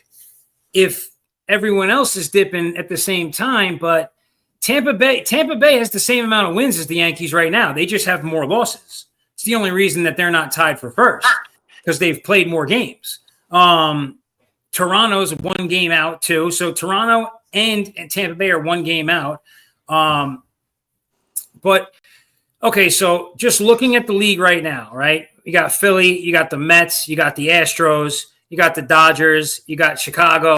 if everyone else is dipping at the same time, but Tampa Bay has the same amount of wins as the Yankees right now. They just have more losses. It's the only reason that they're not tied for first, because they've played more games. Toronto's 1 game out too. So Toronto and Tampa Bay are 1 game out. But okay, so just looking at the league right now, right? You got Philly, you got the Mets, you got the Astros, you got the Dodgers, you got Chicago,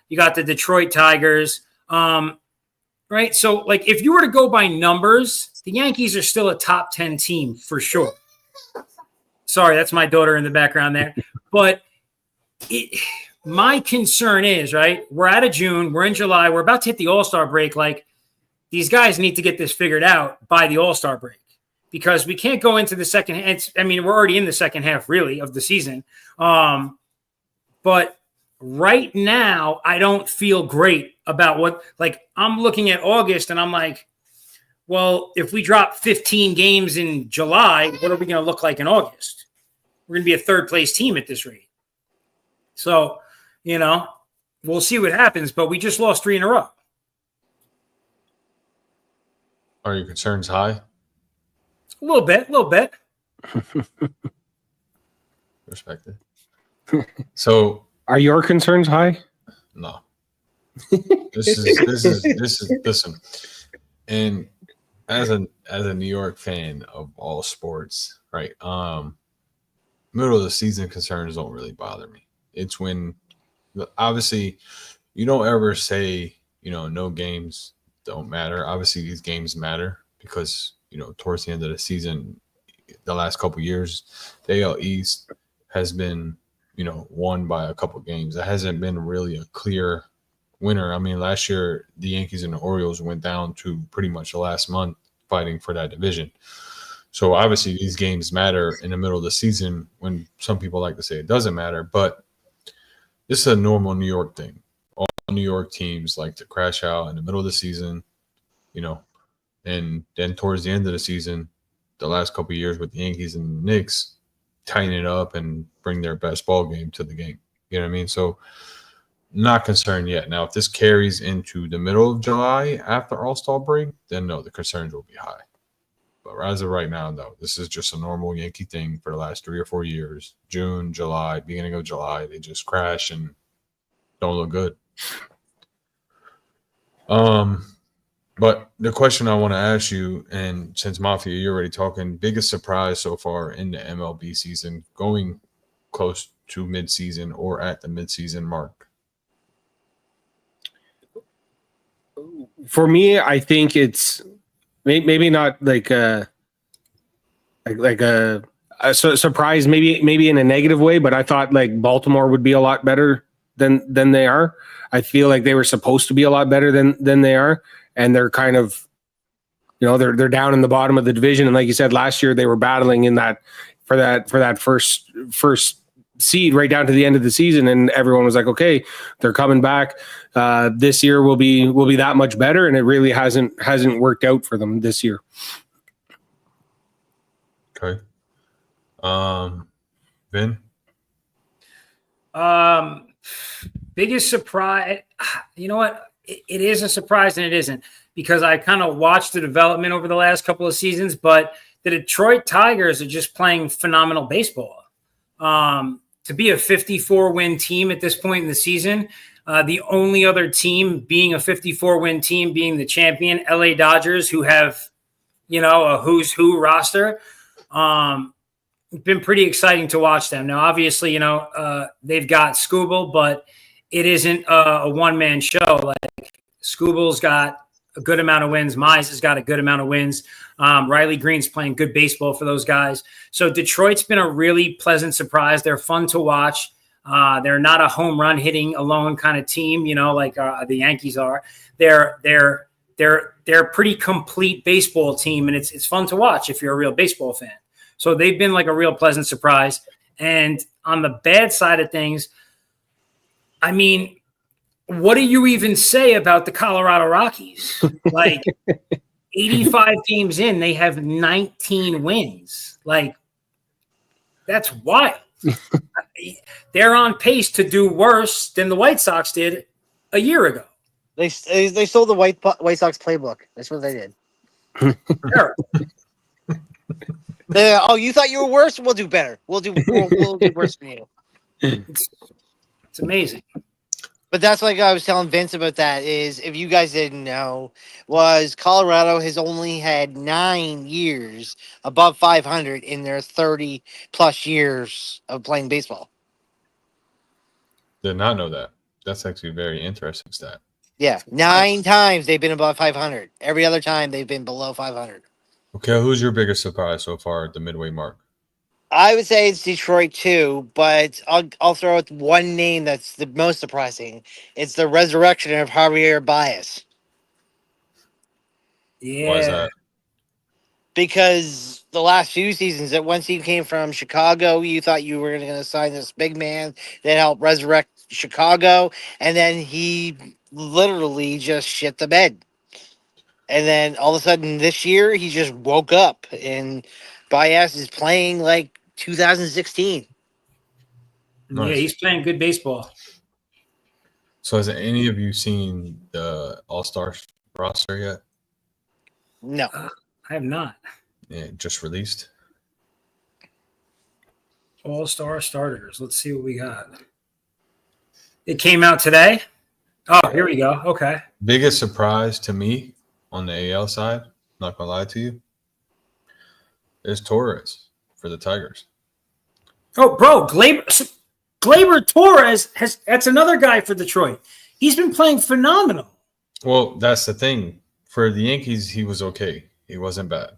you got the Detroit Tigers. Right? So like if you were to go by numbers, the Yankees are still a top 10 team for sure. Sorry, that's my daughter in the background there. But my concern is, right, we're out of June, we're in July, we're about to hit the All-Star break. Like, these guys need to get this figured out by the All-Star break, because we can't go into the second half. We're already in the second half, really, of the season. But right now, I don't feel great about I'm looking at August, and I'm like, well, if we drop 15 games in July, what are we going to look like in August? We're going to be a third-place team at this rate. So, we'll see what happens, but we just lost 3 in a row.
Are your concerns high?
A little bit.
Respected. So,
are your concerns high?
No. This is listen. And as a New York fan of all sports, right? Middle of the season concerns don't really bother me. It's when, obviously, you don't ever say, no games don't matter. Obviously, these games matter because, towards the end of the season, the last couple of years, the AL East has been, won by a couple of games. It hasn't been really a clear winner. Last year, the Yankees and the Orioles went down to pretty much the last month fighting for that division. So, obviously, these games matter in the middle of the season when some people like to say it doesn't matter, but this is a normal New York thing. All New York teams like to crash out in the middle of the season, and then towards the end of the season, the last couple of years with the Yankees and the Knicks tighten it up and bring their best ball game to the game. You know what I mean? So not concerned yet. Now, if this carries into the middle of July after All-Star break, then no, the concerns will be high. But as of right now, no, this is just a normal Yankee thing for the last 3 or 4 years. June, July, beginning of July, they just crash and don't look good. But the question I want to ask you, and since Mafia, you're already talking, biggest surprise so far in the MLB season, going close to midseason or at the midseason mark?
For me, I think it's maybe not like a surprise, maybe in a negative way, but I thought like Baltimore would be a lot better than they are. I feel like they were supposed to be a lot better than they are, and they're kind of, they're down in the bottom of the division. And like you said, last year they were battling in that for that first seed right down to the end of the season, and everyone was like, okay, they're coming back. This year will be that much better, and it really hasn't worked out for them this year.
Okay. Vin?
Biggest surprise, you know what? It is a surprise and it isn't, because I kind of watched the development over the last couple of seasons, but the Detroit Tigers are just playing phenomenal baseball. To be a 54-win team at this point in the season, the only other team being a 54-win team being the champion LA Dodgers, who have, a who's who roster. It's been pretty exciting to watch them. Now, obviously, they've got Scooble, but it isn't a one-man show. Like, Scooble's got a good amount of wins. Mize has got a good amount of wins. Riley Green's playing good baseball for those guys. So Detroit's been a really pleasant surprise. They're fun to watch. They're not a home run hitting alone kind of team, like the Yankees are. They're a pretty complete baseball team, and it's fun to watch if you're a real baseball fan. So they've been like a real pleasant surprise. And on the bad side of things, I mean, what do you even say about the Colorado Rockies? Like, 85 games in, they have 19 wins. Like, that's wild. They're on pace to do worse than the White Sox did a year ago.
They stole the White Sox playbook. That's what they did.
Terrible.
You thought you were worse? We'll do better. We'll do worse than you.
It's amazing.
But that's like I was telling Vince about that is, if you guys didn't know, was Colorado has only had 9 years above 500 in their 30-plus years of playing baseball.
Did not know that. That's actually a very interesting stat.
Yeah, 9 times they've been above 500. Every other time they've been below 500.
Okay, who's your biggest surprise so far at the midway mark?
I would say it's Detroit too, but I'll throw out one name that's the most surprising. It's the resurrection of Javier Baez.
Yeah.
Why is that?
Because the last few seasons, that once he came from Chicago, you thought you were going to sign this big man that helped resurrect Chicago, and then he literally just shit the bed. And then all of a sudden this year, he just woke up, and Baez is playing like 2016.
Nice.
Yeah, he's playing good baseball.
So has any of you seen the All-Star roster yet?
No.
I have not.
Yeah, just released.
All-star starters. Let's see what we got. It came out today? Oh, here we go. Okay.
Biggest surprise to me on the AL side, not going to lie to you, is Torres for the Tigers.
Oh, bro, Gleyber Torres that's another guy for Detroit. He's been playing phenomenal.
Well, that's the thing. For the Yankees, he was okay. He wasn't bad.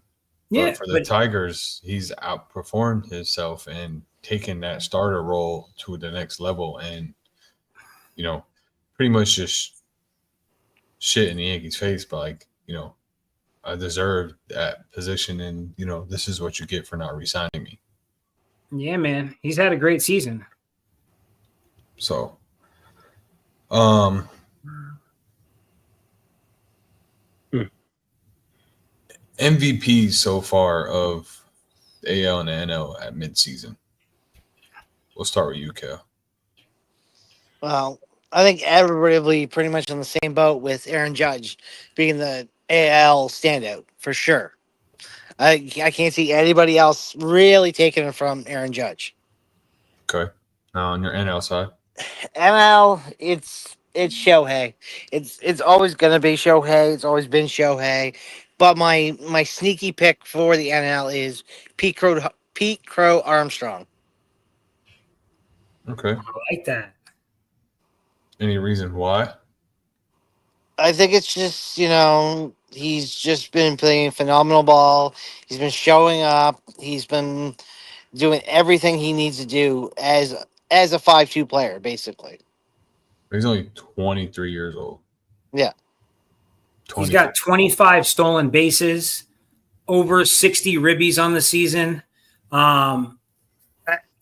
Yeah,
but for the Tigers, he's outperformed himself and taken that starter role to the next level, and pretty much just shit in the Yankees' face. But I deserved that position, and this is what you get for not re-signing me.
Yeah, man, he's had a great season.
So, MVPs so far of the AL and the NL at midseason. We'll start with you, Kel.
Well, I think everybody will be pretty much on the same boat with Aaron Judge being the AL standout for sure. I can't see anybody else really taking it from Aaron Judge.
Okay. Now on your NL side.
ML, it's Shohei. It's always gonna be Shohei. It's always been Shohei. But my sneaky pick for the NL is Pete Crow Armstrong.
Okay.
I like that.
Any reason why?
I think it's just, he's just been playing phenomenal ball. He's been showing up. He's been doing everything he needs to do as a 5-2 player, basically.
He's only 23 years old.
Yeah.
He's got 25 stolen bases, over 60 ribbies on the season.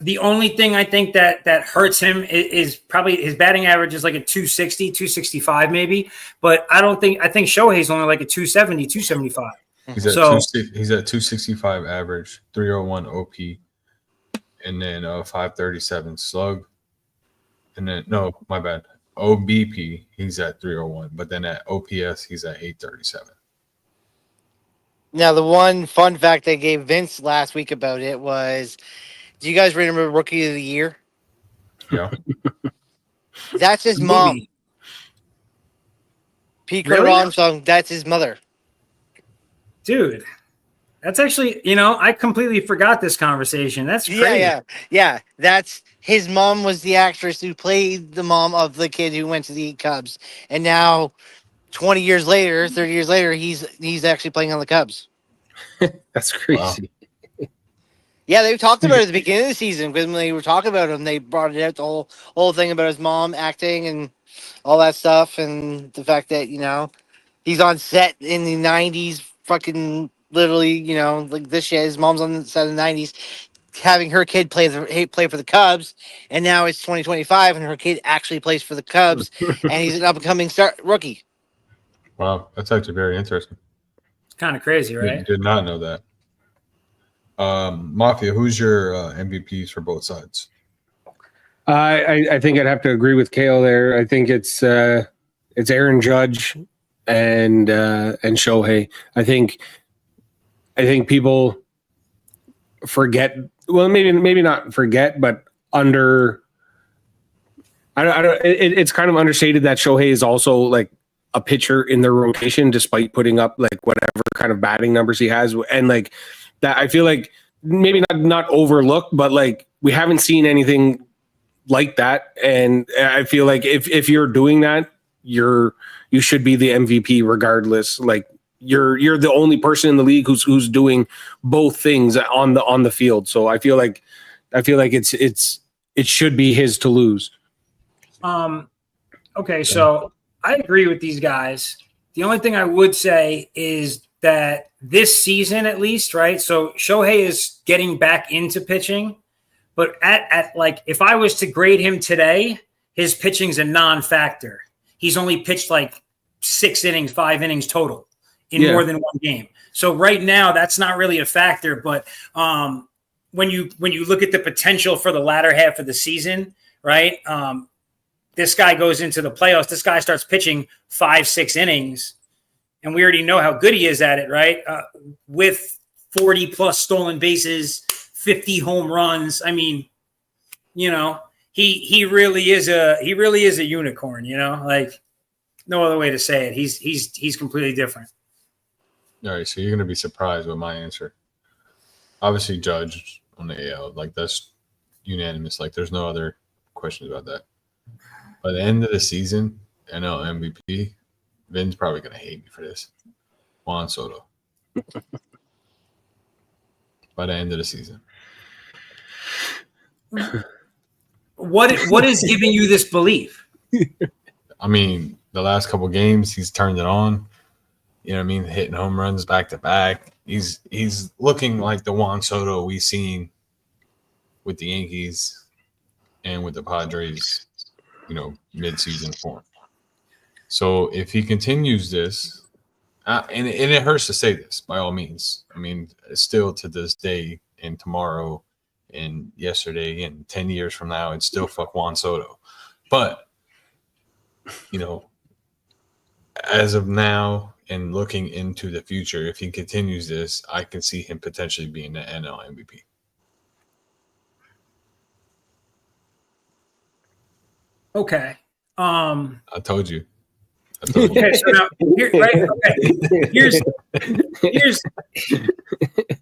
The only thing I think that hurts him is probably his batting average is like a 260, 265 maybe. But I think Shohei's only like a 270, 275.
He's at 265 average, 301 OP, and then 537 slug. And then my bad. OBP, he's at 301, but then at OPS, he's at 837.
Now, the one fun fact they gave Vince last week about it was, do you guys remember Rookie of the Year?
Yeah.
That's his mom. Pete Crow Armstrong, that's his mother.
Dude, that's actually, I completely forgot this conversation. That's crazy.
Yeah. That's his mom was the actress who played the mom of the kid who went to the Cubs. And now 30 years later, he's actually playing on the Cubs.
That's crazy.
Wow.
Yeah, they talked about it at the beginning of the season when they were talking about him. They brought it out, the whole thing about his mom acting and all that stuff, and the fact that he's on set in the '90s, fucking literally, like this shit. His mom's on the set in the '90s, having her kid play for the Cubs, and now it's 2025, and her kid actually plays for the Cubs, and he's an up and coming rookie.
Wow, that's actually very interesting.
Kind of crazy, right?
I did not know that. Mafia, who's your MVPs for both sides?
I think I'd have to agree with Kale there. I think it's Aaron Judge and Shohei. I think people forget. Well, maybe not forget, but it's kind of understated that Shohei is also like a pitcher in their rotation, despite putting up like whatever kind of batting numbers he has, and like that. I feel like maybe not overlooked, but like we haven't seen anything like that, and I feel like if you're doing that, you should be the MVP regardless. Like you're the only person in the league who's doing both things on the field. So I feel like it should be his to lose.
Okay, so I agree with these guys. The only thing I would say is that this season, at least, right? So Shohei is getting back into pitching, but at like if I was to grade him today, his pitching's a non-factor. He's only pitched like 5 innings total in more than one game. So right now, that's not really a factor. But when you look at the potential for the latter half of the season, right? This guy goes into the playoffs. This guy starts pitching 5-6 innings, and we already know how good he is at it, right? With 40 plus stolen bases, 50 home runs. I mean, he really is a unicorn. Like no other way to say it. He's completely different.
All right, so you're gonna be surprised with my answer. Obviously, Judge on the AL, like that's unanimous. Like there's no other questions about that. By the end of the season, NL MVP, Vin's probably going to hate me for this. Juan Soto. By the end of the season.
What is giving you this belief?
I mean, the last couple games, he's turned it on. You know what I mean? Hitting home runs back to back. He's looking like the Juan Soto we've seen with the Yankees and with the Padres, mid-season form. So if he continues this, And it hurts to say this, by all means. I mean, still to this day and tomorrow and yesterday and 10 years from now, it's still fuck Juan Soto. But, you know, as of now and looking into the future, if he continues this, I can see him potentially being the NL MVP.
Okay.
I told you.
Okay, so now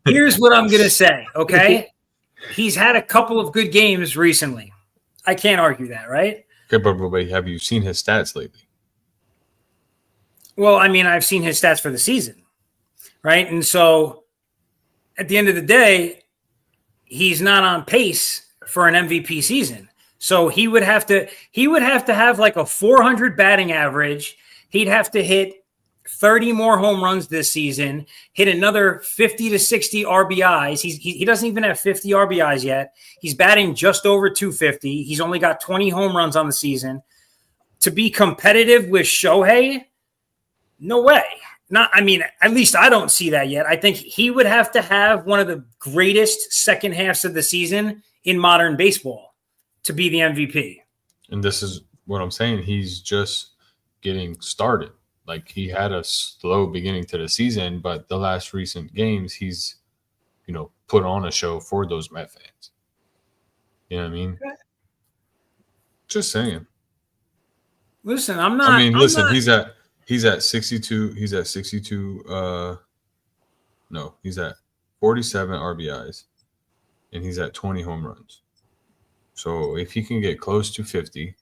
here's what I'm gonna say. Okay, he's had a couple of good games recently. I can't argue that, right?
Okay, but have you seen his stats lately?
Well, I mean, I've seen his stats for the season, right? And so at the end of the day, he's not on pace for an MVP season. So he would have to have like a 400 batting average. He'd have to hit 30 more home runs this season, hit another 50 to 60 RBIs. He doesn't even have 50 RBIs yet. He's batting just over 250. He's only got 20 home runs on the season. To be competitive with Shohei, no way. I mean, at least I don't see that yet. I think he would have to have one of the greatest second halves of the season in modern baseball to be the MVP.
And this is what I'm saying. He's just getting started. Like, he had a slow beginning to the season, but the last recent games, he's, you know, put on a show for those Met fans. You know what I mean? Just saying.
Listen, I'm not.
I mean, listen,
not,
he's at 62. He's at 62. No, he's at 47 RBIs, and he's at 20 home runs. So if he can get close to 50,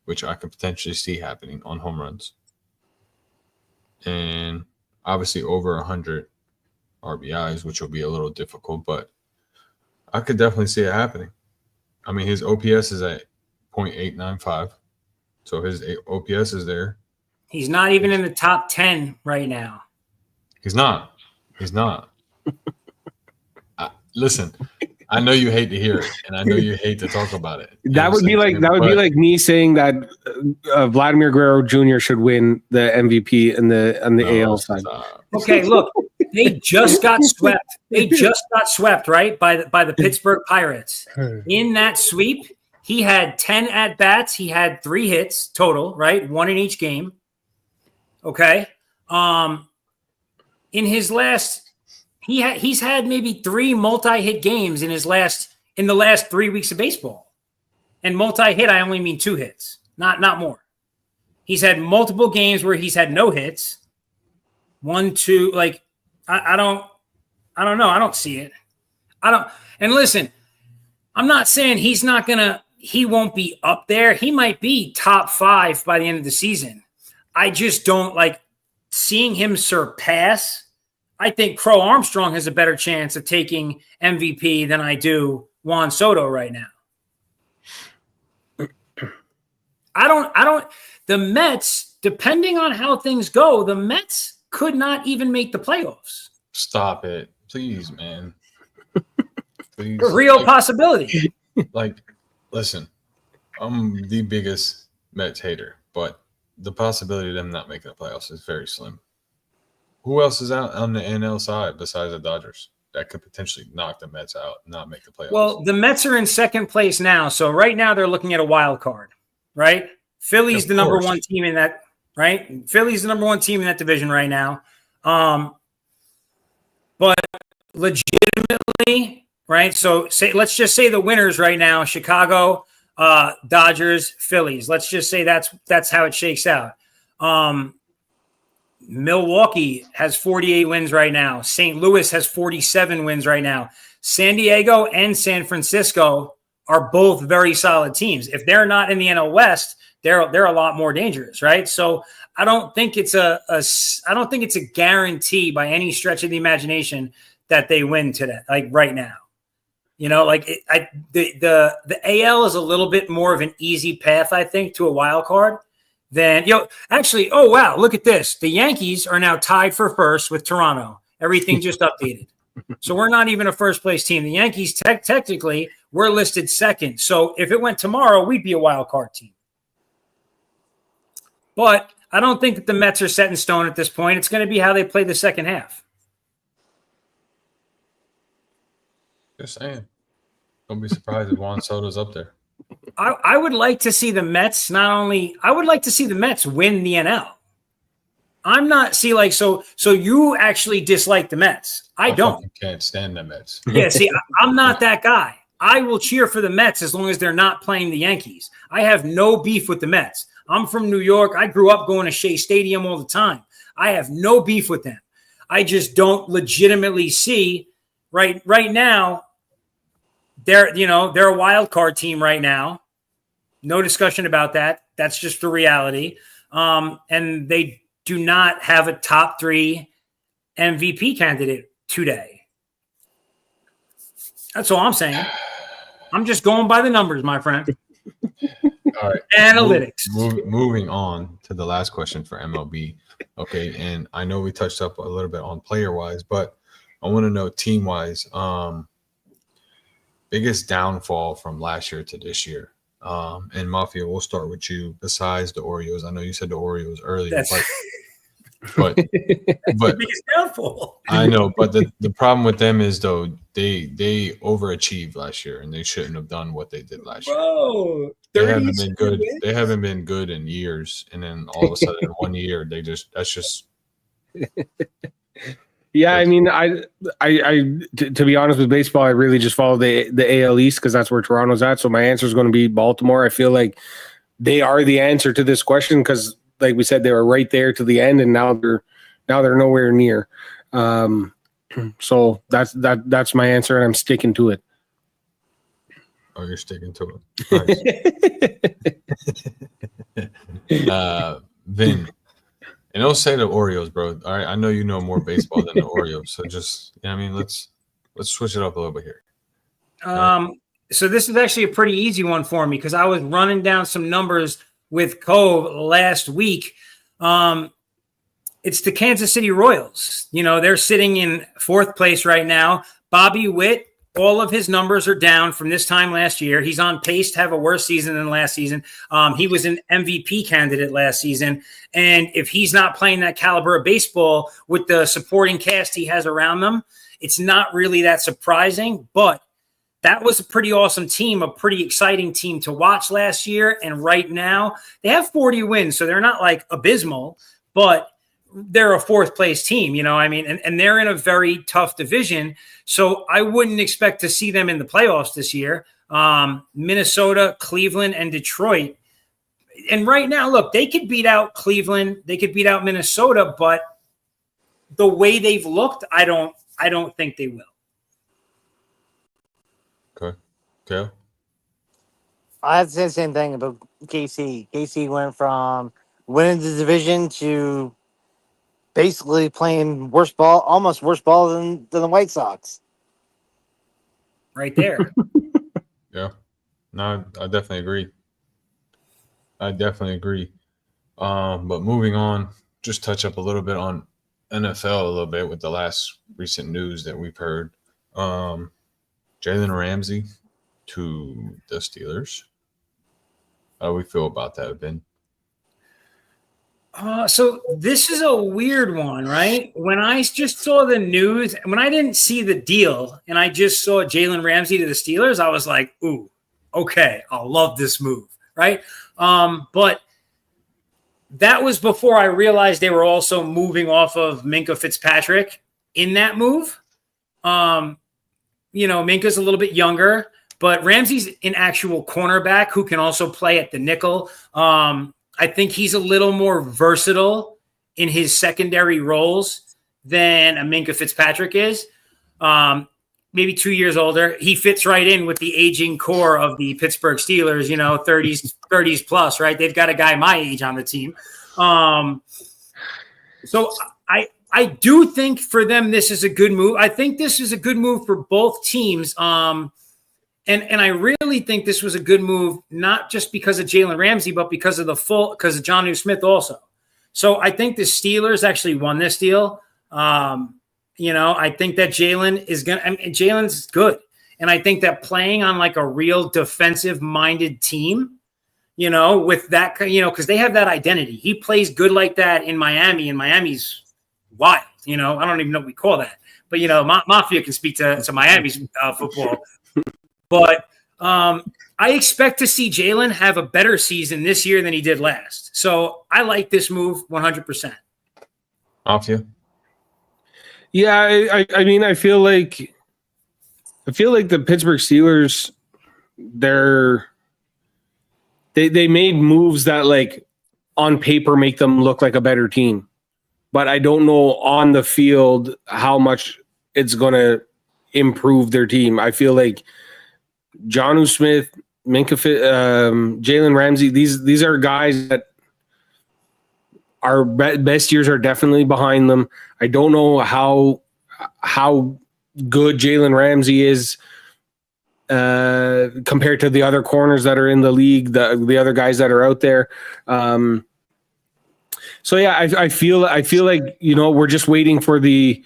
which I could potentially see happening on home runs, and obviously over 100 RBIs, which will be a little difficult, but I could definitely see it happening. I mean, his OPS is at .895, so his OPS is there.
He's not even in the top 10 right now.
He's not. Listen, I know you hate to hear it, and I know you hate to talk about it.
That would be like me saying that Vladimir Guerrero Jr. should win the MVP on the AL side.
Okay, look, they just got swept. Right, by the Pittsburgh Pirates. In that sweep, he had 10 at bats. He had 3 hits total. Right, 1 in each game. Okay, in his last. He's had maybe 3 multi-hit games in the last 3 weeks of baseball. And multi-hit, I only mean 2 hits, not more. He's had multiple games where he's had no hits. 1, 2, like I don't know. I don't see it. And listen, I'm not saying he won't be up there. He might be top 5 by the end of the season. I just don't like seeing him surpass. I think Crow Armstrong has a better chance of taking MVP than I do Juan Soto right now. The Mets, depending on how things go, the Mets could not even make the playoffs.
Stop it. Please, man. Please.
A real possibility.
Like, listen, I'm the biggest Mets hater, but the possibility of them not making the playoffs is very slim. Who else is out on the NL side besides the Dodgers that could potentially knock the Mets out and not make the playoffs?
Well, the Mets are in second place now. So right now they're looking at a wild card, right? Philly's the number 1 team in that, right? Philly's the number 1 team in that division right now. But legitimately, right? So let's just say the winners right now, Chicago, Dodgers, Phillies. Let's just say that's how it shakes out. Milwaukee has 48 wins right now. St. Louis has 47 wins right now. San Diego and San Francisco are both very solid teams. If they're not in the NL West, they're a lot more dangerous, right? So I don't think it's a guarantee by any stretch of the imagination that they win today, like right now. You know, like the AL is a little bit more of an easy path, I think, to a wild card. Actually, oh, wow, look at this. The Yankees are now tied for first with Toronto. Everything just updated. So we're not even a first-place team. The Yankees, technically, we're listed second. So if it went tomorrow, we'd be a wild card team. But I don't think that the Mets are set in stone at this point. It's going to be how they play the second half.
Just saying. Don't be surprised if Juan Soto's up there.
I would like to see the Mets I would like to see the Mets win the NL. I'm not so you actually dislike the Mets. I don't.
Can't stand the Mets.
Yeah, see, I'm not that guy. I will cheer for the Mets as long as they're not playing the Yankees. I have no beef with the Mets. I'm from New York. I grew up going to Shea Stadium all the time. I have no beef with them. I just don't legitimately see right now. They're a wild card team right now. No discussion about that. That's just the reality. And they do not have a top 3 MVP candidate today. That's all I'm saying. I'm just going by the numbers, my friend.
All right.
Analytics.
Moving on to the last question for MLB. Okay, and I know we touched up a little bit on player-wise, but I want to know team-wise, biggest downfall from last year to this year. And Mafia, we'll start with you. Besides the Orioles, I know you said the Orioles earlier, but
biggest downfall.
I know, but the problem with them is though they overachieved last year and they shouldn't have done what they did last year.
Bro,
they haven't been good. They haven't been good in years, and then all of a sudden in 1 year that's just.
Yeah, I mean, to be honest with baseball, I really just follow the AL East because that's where Toronto's at. So my answer is going to be Baltimore. I feel like they are the answer to this question because, like we said, they were right there to the end, and now they're nowhere near. So that's my answer, and I'm sticking to it.
Oh, you're sticking to it. Nice. Vin. And don't say the Orioles, bro. All right, I know you know more baseball than the Orioles, so just let's switch it up a little bit here.
So this is actually a pretty easy one for me because I was running down some numbers with Cove last week. It's the Kansas City Royals. They're sitting in 4th place right now. Bobby Witt, all of his numbers are down from this time last year. He's on pace to have a worse season than last season. He was an MVP candidate last season. And if he's not playing that caliber of baseball with the supporting cast he has around them, it's not really that surprising. But that was a pretty awesome team, a pretty exciting team to watch last year. And right now they have 40 wins. So they're not like abysmal, but they're a 4th place team, and they're in a very tough division. So I wouldn't expect to see them in the playoffs this year. Minnesota, Cleveland, and Detroit. And right now, look, they could beat out Cleveland. They could beat out Minnesota, but the way they've looked, I don't think they will.
Okay. Okay.
I had to say the same thing about KC. KC went from winning the division to basically playing almost worse ball than the White Sox.
Right there.
Yeah. No, I definitely agree. But moving on, just touch up a little bit on NFL a little bit with the last recent news that we've heard. Jalen Ramsey to the Steelers. How do we feel about that, Ben?
So this is a weird one, right? When I just saw the news, when I didn't see the deal and I just saw Jalen Ramsey to the Steelers, I was like, ooh, okay, I'll love this move, right? But that was before I realized they were also moving off of Minkah Fitzpatrick in that move. Minka's a little bit younger, but Ramsey's an actual cornerback who can also play at the nickel. I think he's a little more versatile in his secondary roles than a Minkah Fitzpatrick is. Maybe 2 years older. He fits right in with the aging core of the Pittsburgh Steelers, 30s plus, right? They've got a guy my age on the team. So I do think for them this is a good move. I think this is a good move for both teams. And I really think this was a good move, not just because of Jalen Ramsey, but because of because of Jonnu Smith also. So I think the Steelers actually won this deal. I think that Jalen's good. And I think that playing on like a real defensive minded team, with that, because they have that identity. He plays good like that in Miami, and Miami's wild. I don't even know what we call that. But, Mafia can speak to Miami's football. But I expect to see Jalen have a better season this year than he did last. So I like this move 100%.
Mafia?
Yeah, I mean, I feel like the Pittsburgh Steelers, they made moves that, like, on paper make them look like a better team. But I don't know on the field how much it's going to improve their team. I feel like Jonnu Smith, Jalen Ramsey, these are guys that our best years are definitely behind them. I don't know how good Jalen Ramsey is compared to the other corners that are in the league, the other guys that are out there. So yeah, I feel like we're just waiting for the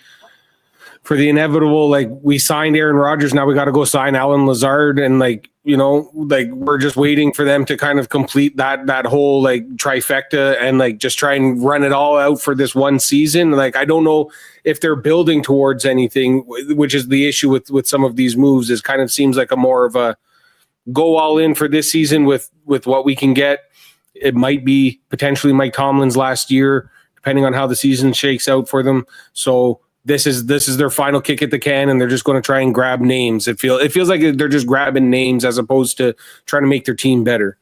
inevitable. Like, we signed Aaron Rodgers, now we got to go sign Alan Lazard, and we're just waiting for them to kind of complete that whole like trifecta and like just try and run it all out for this one season. Like, I don't know if they're building towards anything, which is the issue with some of these moves. Is kind of seems like a more of a go all in for this season with what we can get. It might be potentially Mike Tomlin's last year, depending on how the season shakes out for them. So this is their final kick at the can, and they're just going to try and grab names. It feels like they're just grabbing names as opposed to trying to make their team better.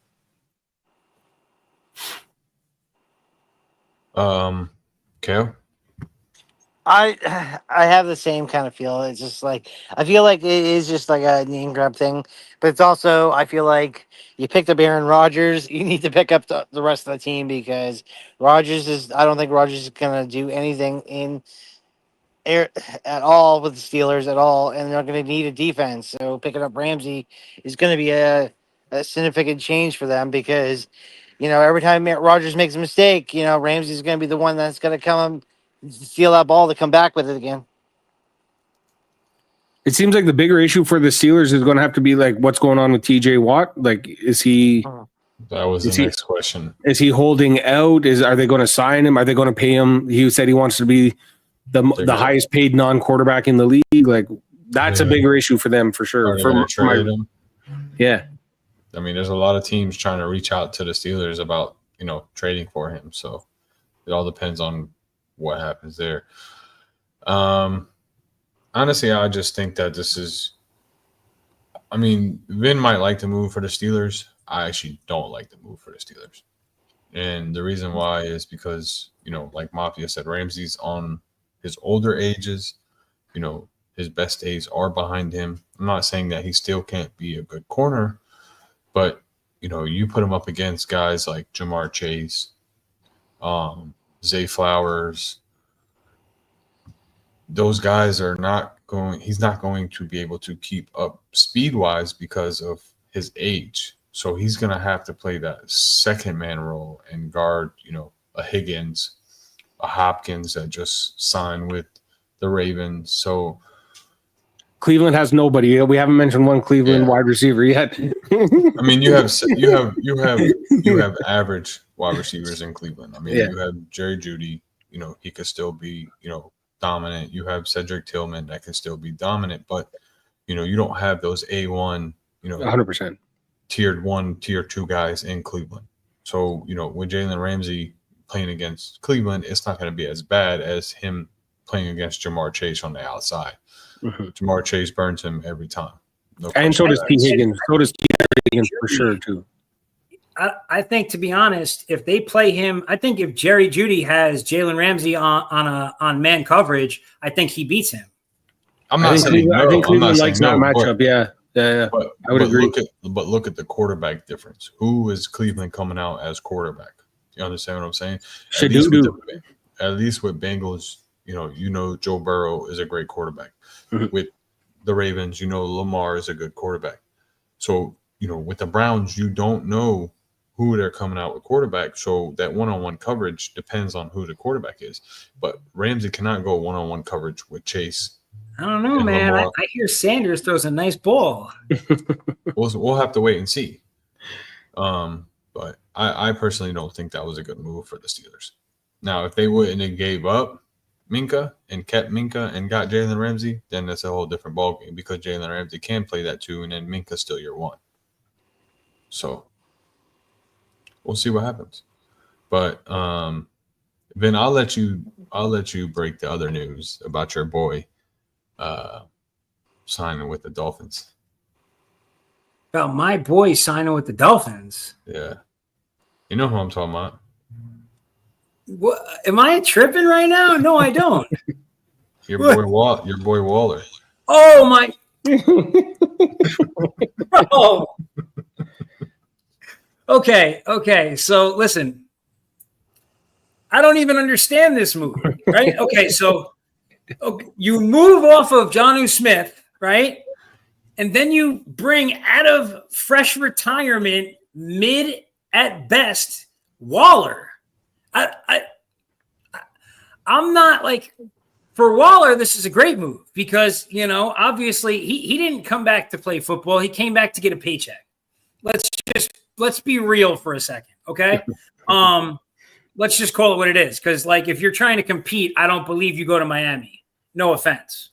Kale?
I have the same kind of feel. It's just like, I feel like it is just like a name grab thing, but it's also, I feel like you picked up Aaron Rodgers, you need to pick up the rest of the team, because I don't think Rodgers is going to do anything at all with the Steelers at all, and they're going to need a defense. So picking up Ramsey is going to be a significant change for them, because, every time Rodgers makes a mistake, Ramsey's going to be the one that's going to come steal that ball to come back with it again.
It seems like the bigger issue for the Steelers is going to have to be like what's going on with TJ Watt. Like, is he?
That was the next question. Is
he holding out? Are they going to sign him? Are they going to pay him? He said he wants to be the highest paid non-quarterback in the league. Like, that's a bigger issue for them for sure. Yeah.
I mean, there's a lot of teams trying to reach out to the Steelers about, trading for him. So it all depends on what happens there. Honestly, I just think that Vin might like the move for the Steelers. I actually don't like the move for the Steelers. And the reason why is because, like Mafia said, Ramsey's on his older ages. His best days are behind him. I'm not saying that he still can't be a good corner, but, you put him up against guys like Jamar Chase, Zay Flowers. Those guys he's not going to be able to keep up speed-wise because of his age. So he's going to have to play that second man role and guard, a Higgins, a Hopkins that just signed with the Ravens. So
Cleveland has nobody. We haven't mentioned one Cleveland wide receiver yet.
I mean, you have average wide receivers in Cleveland. I mean, you have Jerry Jeudy. He could still be, dominant. You have Cedric Tillman that can still be dominant, but you don't have those A1,
100%
tiered 1, tier 2 guys in Cleveland. So with Jalen Ramsey playing against Cleveland, it's not going to be as bad as him playing against Jamar Chase on the outside. Mm-hmm. Jamar Chase burns him every time.
And so does T. Higgins. So does T. Higgins for sure too.
I think, to be honest, if they play him, I think if Jerry Jeudy has Jalen Ramsey on man coverage, I think he beats him.
I'm not saying no.
I think Cleveland likes that matchup. Yeah.
But,
I would agree.
Look at the quarterback difference. Who is Cleveland coming out as quarterback? You understand what I'm saying? At least with Bengals, Joe Burrow is a great quarterback. Mm-hmm. With the Ravens, Lamar is a good quarterback. So, with the Browns, you don't know who they're coming out with quarterback. So that one-on-one coverage depends on who the quarterback is. But Ramsey cannot go one-on-one coverage with Chase.
I don't know, man. I hear Sanders throws a nice ball.
We'll have to wait and see. But But I personally don't think that was a good move for the Steelers. Now, if they wouldn't have gave up Minka and kept Minka and got Jalen Ramsey, then that's a whole different ballgame because Jalen Ramsey can play that too, and then Minka's still your one. So we'll see what happens. But Vin, I'll let you break the other news about your boy signing with the Dolphins.
About my boy signing with the Dolphins.
Yeah. You know who I'm talking about.
What, am I tripping right now? No, I don't.
Your boy Waller.
Oh my bro. Okay. So listen, I don't even understand this move, right? Okay, so you move off of Jonnu Smith, right? And then you bring out of fresh retirement, mid at best, Waller. I'm not like, for Waller, this is a great move because, obviously he didn't come back to play football. He came back to get a paycheck. Let's be real for a second, okay? Let's just call it what it is. Because, if you're trying to compete, I don't believe you go to Miami. No offense,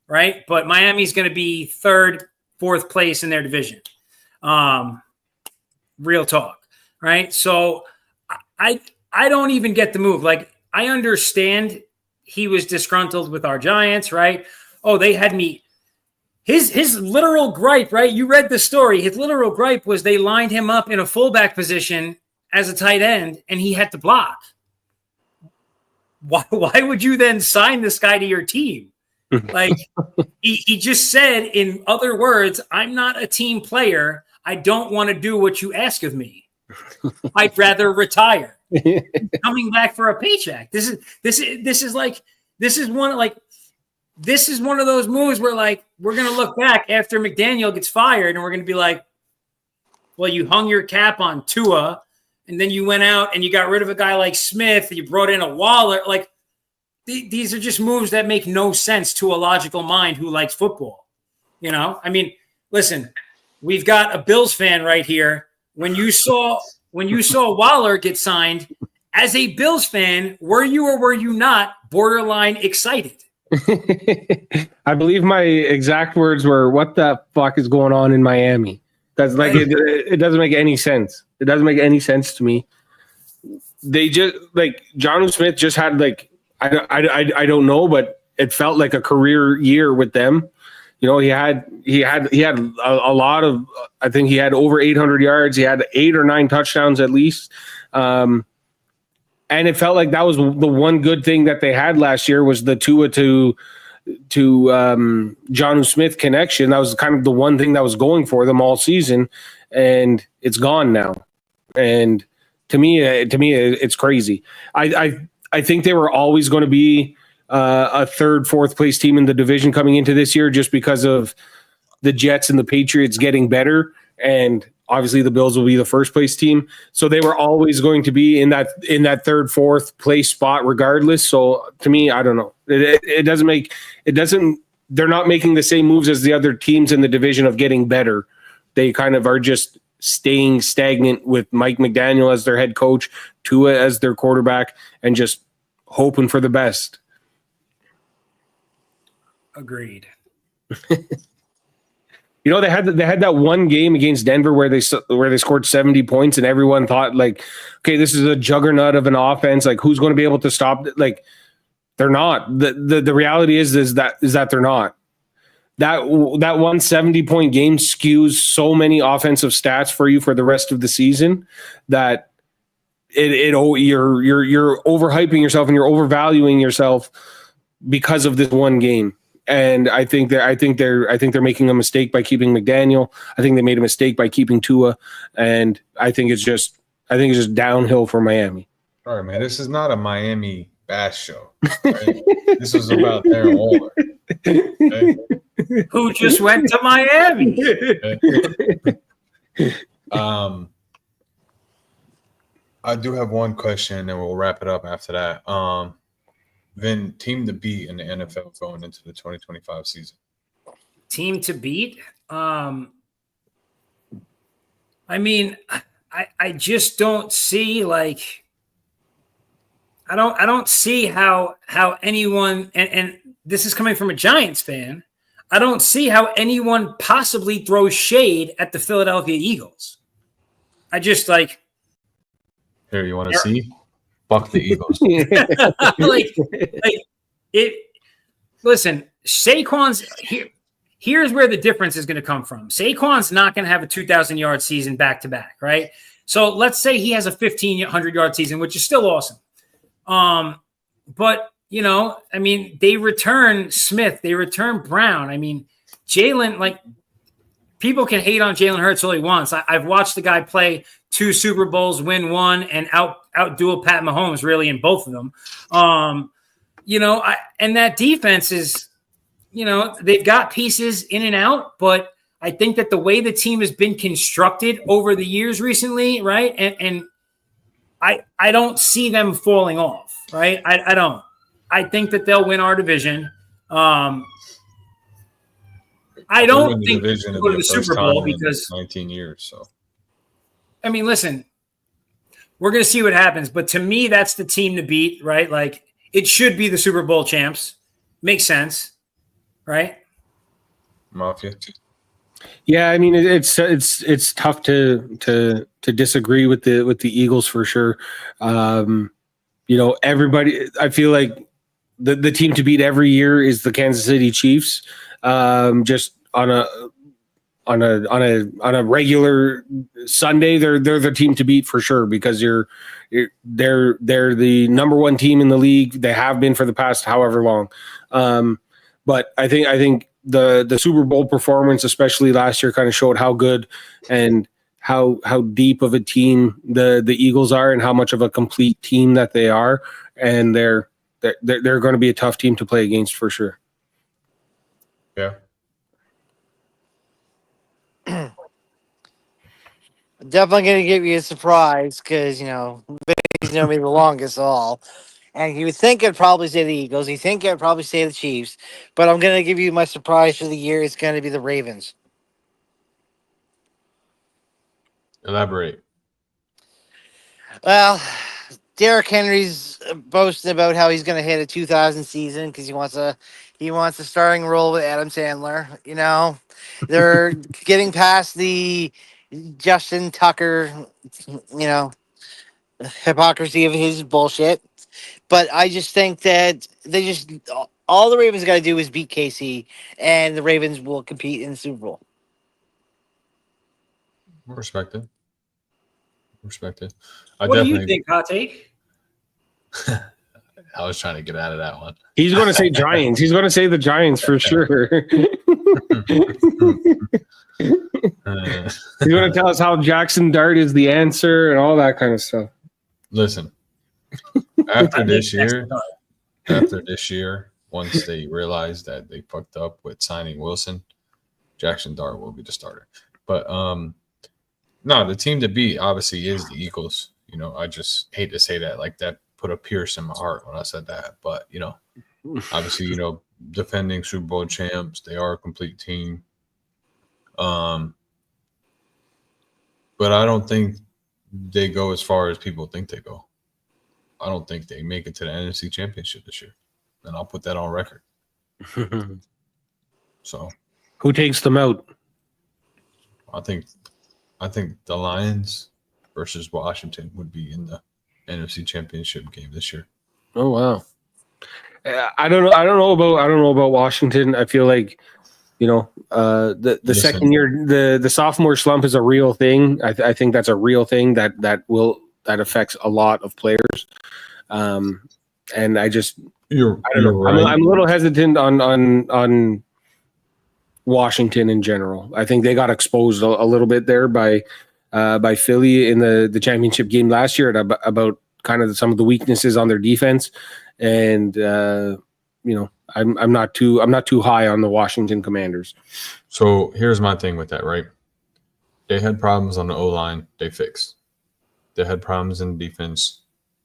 right? But Miami's going to be third, fourth place in their division. Real talk, right? So I don't even get the move. I understand he was disgruntled with our Giants, right? Oh, they had me. His literal gripe, right? You read the story. His literal gripe was they lined him up in a fullback position as a tight end, and he had to block. Why would you then sign this guy to your team? He just said, in other words, I'm not a team player. I don't want to do what you ask of me. I'd rather retire. Coming back for a paycheck. This is one of those moves where we're gonna look back after McDaniel gets fired and we're gonna be like, well, you hung your cap on Tua, and then you went out and you got rid of a guy like Smith, you brought in a Waller. These are just moves that make no sense to a logical mind who likes football. I mean, listen, we've got a Bills fan right here. When you saw Waller get signed, as a Bills fan, were you or were you not borderline excited?
I believe my exact words were, "What the fuck is going on in Miami?" Because it doesn't make any sense. It doesn't make any sense to me. They just Jonnu Smith just had I don't know, but it felt like a career year with them. He had a lot of, I think he had over 800 yards. He had 8 or 9 touchdowns at least. And it felt like that was the one good thing that they had last year was the Tua to Jonnu Smith connection. That was kind of the one thing that was going for them all season, and it's gone now. And to me, it's crazy. I think they were always going to be a third, fourth place team in the division coming into this year, just because of the Jets and the Patriots getting better, and obviously the Bills will be the first place team. So they were always going to be in that third, fourth place spot regardless. So to me, I don't know. They're not making the same moves as the other teams in the division of getting better. They kind of are just staying stagnant with Mike McDaniel as their head coach, Tua as their quarterback, and just hoping for the best.
Agreed.
They had that one game against Denver where they scored 70 points, and everyone thought okay, this is a juggernaut of an offense. Who's going to be able to stop it? They're not. The reality is that they're not. That one 70-point game skews so many offensive stats for you for the rest of the season that you're overhyping yourself and you're overvaluing yourself because of this one game. And I think they're making a mistake by keeping McDaniel. I think they made a mistake by keeping Tua, and I think it's just downhill for Miami.
All right, man. This is not a Miami bash show. Right? This is about Darren Waller, okay?
Who just went to Miami.
Okay? I do have one question, and then we'll wrap it up after that. Then team to beat in the NFL going into the 2025 season. Team
to beat? I mean, I just don't see like I don't see how anyone and this is coming from a Giants fan. I don't see how anyone possibly throws shade at the Philadelphia Eagles. I just like
Here, you want to see? Fuck the Eagles.
like it. Listen, Saquon's here. Here's where the difference is going to come from. Saquon's not going to have a 2,000-yard season back to back, right? So let's say he has a 1,500-yard season, which is still awesome. But you know, I mean, they return Smith, they return Brown. I mean, Jalen, like people can hate on Jalen Hurts all he wants. I've watched the guy play 2 Super Bowls, win 1, and outduel Pat Mahomes really in both of them. You know, and that defense is, you know, they've got pieces in and out, but I think that the way the team has been constructed over the years recently, right? And I don't see them falling off, right? I don't. I think that they'll win our division. I don't think
division
they'll go to the Super Bowl because
19 years. So,
I mean, listen, we're going to see what happens, but to me, that's the team to beat, right? Like it should be the Super Bowl champs. Makes sense, right?
Mafia.
Yeah, I mean it's tough to disagree with the Eagles for sure. You know, everybody. I feel like the team to beat every year is the Kansas City Chiefs. Just on a regular Sunday, they're the team to beat for sure because they're the number 1 team in the league. They have been for the past however long. But I think the Super Bowl performance, especially last year, kind of showed how good and how deep of a team the Eagles are and how much of a complete team that they are. And they're going to be a tough team to play against for sure.
Yeah.
Definitely going to give you a surprise because, you know, he's known me the longest of all. And you would think I'd probably say the Eagles. You think I'd probably say the Chiefs. But I'm going to give you my surprise for the year. It's going to be the Ravens.
Elaborate.
Well, Derrick Henry's boasting about how he's going to hit a 2,000 season because he wants a starting role with Adam Sandler. You know, they're getting past the Justin Tucker, you know, hypocrisy of his bullshit. But I just think that all the Ravens got to do is beat KC, and the Ravens will compete in the Super Bowl.
Respect it.
What do you think, hot take?
I was trying to get out of that one.
He's going to say Giants. He's going to say the Giants for sure. He's going to tell us how Jackson Dart is the answer and all that kind of stuff.
Listen, after this year, once they realize that they fucked up with signing Wilson, Jackson Dart will be the starter. But no, the team to beat obviously is the Eagles. You know, I just hate to say that. Like that put a pierce in my heart when I said that. But you know, obviously, you know, defending Super Bowl champs, they are a complete team. But I don't think they go as far as people think they go. I don't think they make it to the NFC Championship this year, and I'll put that on record. So,
who takes them out?
I think the Lions versus Washington would be in the NFC Championship game this year.
Oh wow! I don't know about Washington. I feel like, you know, the second year, the sophomore slump is a real thing. I think that's a real thing that affects a lot of players. And I just I don't know. Right. I'm a little hesitant on Washington in general. I think they got exposed a little bit there by Philly in the championship game last year about kind of some of the weaknesses on their defense, and you know, I'm not too high on the Washington Commanders.
So here's my thing with that, right? They had problems on the O-line, they fixed. They had problems in defense,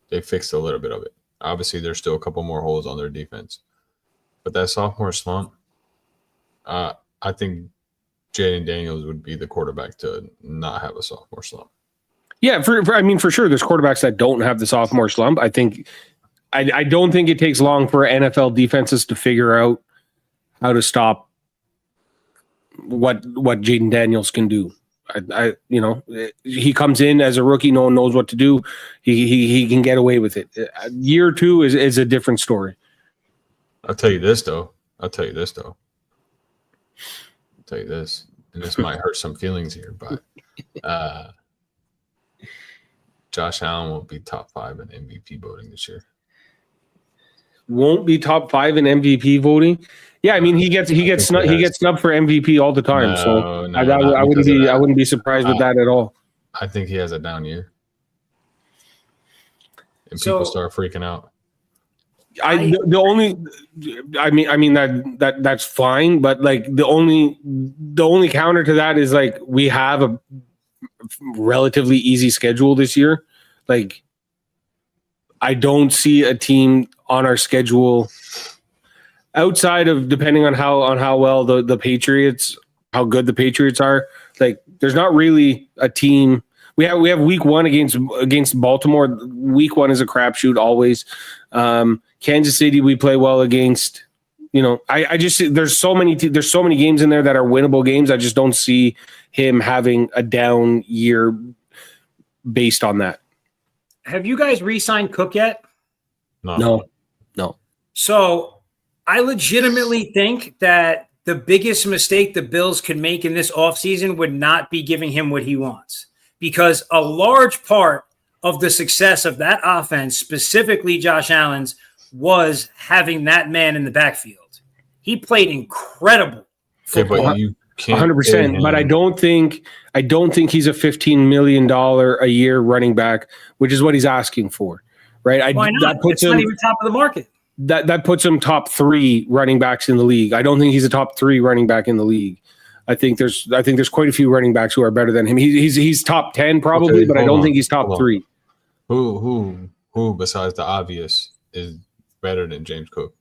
they fixed a little bit of it. Obviously, there's still a couple more holes on their defense, but that sophomore slump, I think Jaden Daniels would be the quarterback to not have a sophomore slump.
Yeah, for sure, there's quarterbacks that don't have the sophomore slump. I don't think it takes long for NFL defenses to figure out how to stop what Jaden Daniels can do. He comes in as a rookie, no one knows what to do. He can get away with it. Year two is a different story.
I'll tell you this, and this might hurt some feelings here, but Josh Allen won't be top 5 in MVP voting this year.
Won't be top 5 in MVP voting. Yeah, I mean he gets snubbed for MVP all the time. I wouldn't be surprised with that at all.
I think he has a down year, and people start freaking out. That's fine, but like the only counter to that is like we have a relatively easy schedule this year. Like I don't see a team on our schedule outside of, depending on how well the Patriots, how good the Patriots are. Like there's not really a team. We have week 1 against Baltimore. Week 1 is a crapshoot always. Kansas City we play well against. I just there's so many games in there that are winnable games. I just don't see him having a down year based on that.
Have you guys re-signed Cook yet?
No.
So I legitimately think that the biggest mistake the Bills could make in this offseason would not be giving him what he wants, because a large part of the success of that offense, specifically Josh Allen's, was having that man in the backfield. He played incredible football.
But you can't
100%. But I don't think he's a $15 million a year running back, which is what he's asking for, right?
Why not? It's not even top of the market.
That puts him top 3 running backs in the league. I don't think he's a top 3 running back in the league. I think there's quite a few running backs who are better than him. He's top 10 probably, but I don't think he's top 3.
Who besides the obvious is better than James Cook?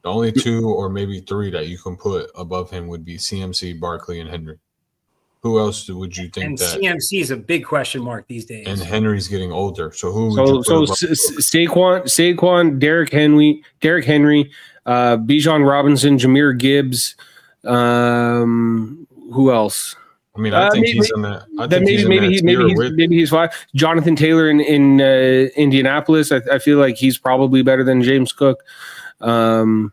The only 2 or maybe 3 that you can put above him would be CMC, Barkley, and Henry. Who else would you think
and
that?
CMC is a big question mark these days.
And Henry's getting older, so who? Would you put
Saquon, Derrick Henry, Bijan Robinson, Jahmyr Gibbs. Who else?
I mean, I think he's in that.
Maybe he's 5. Jonathan Taylor in Indianapolis. I feel like he's probably better than James Cook. I don't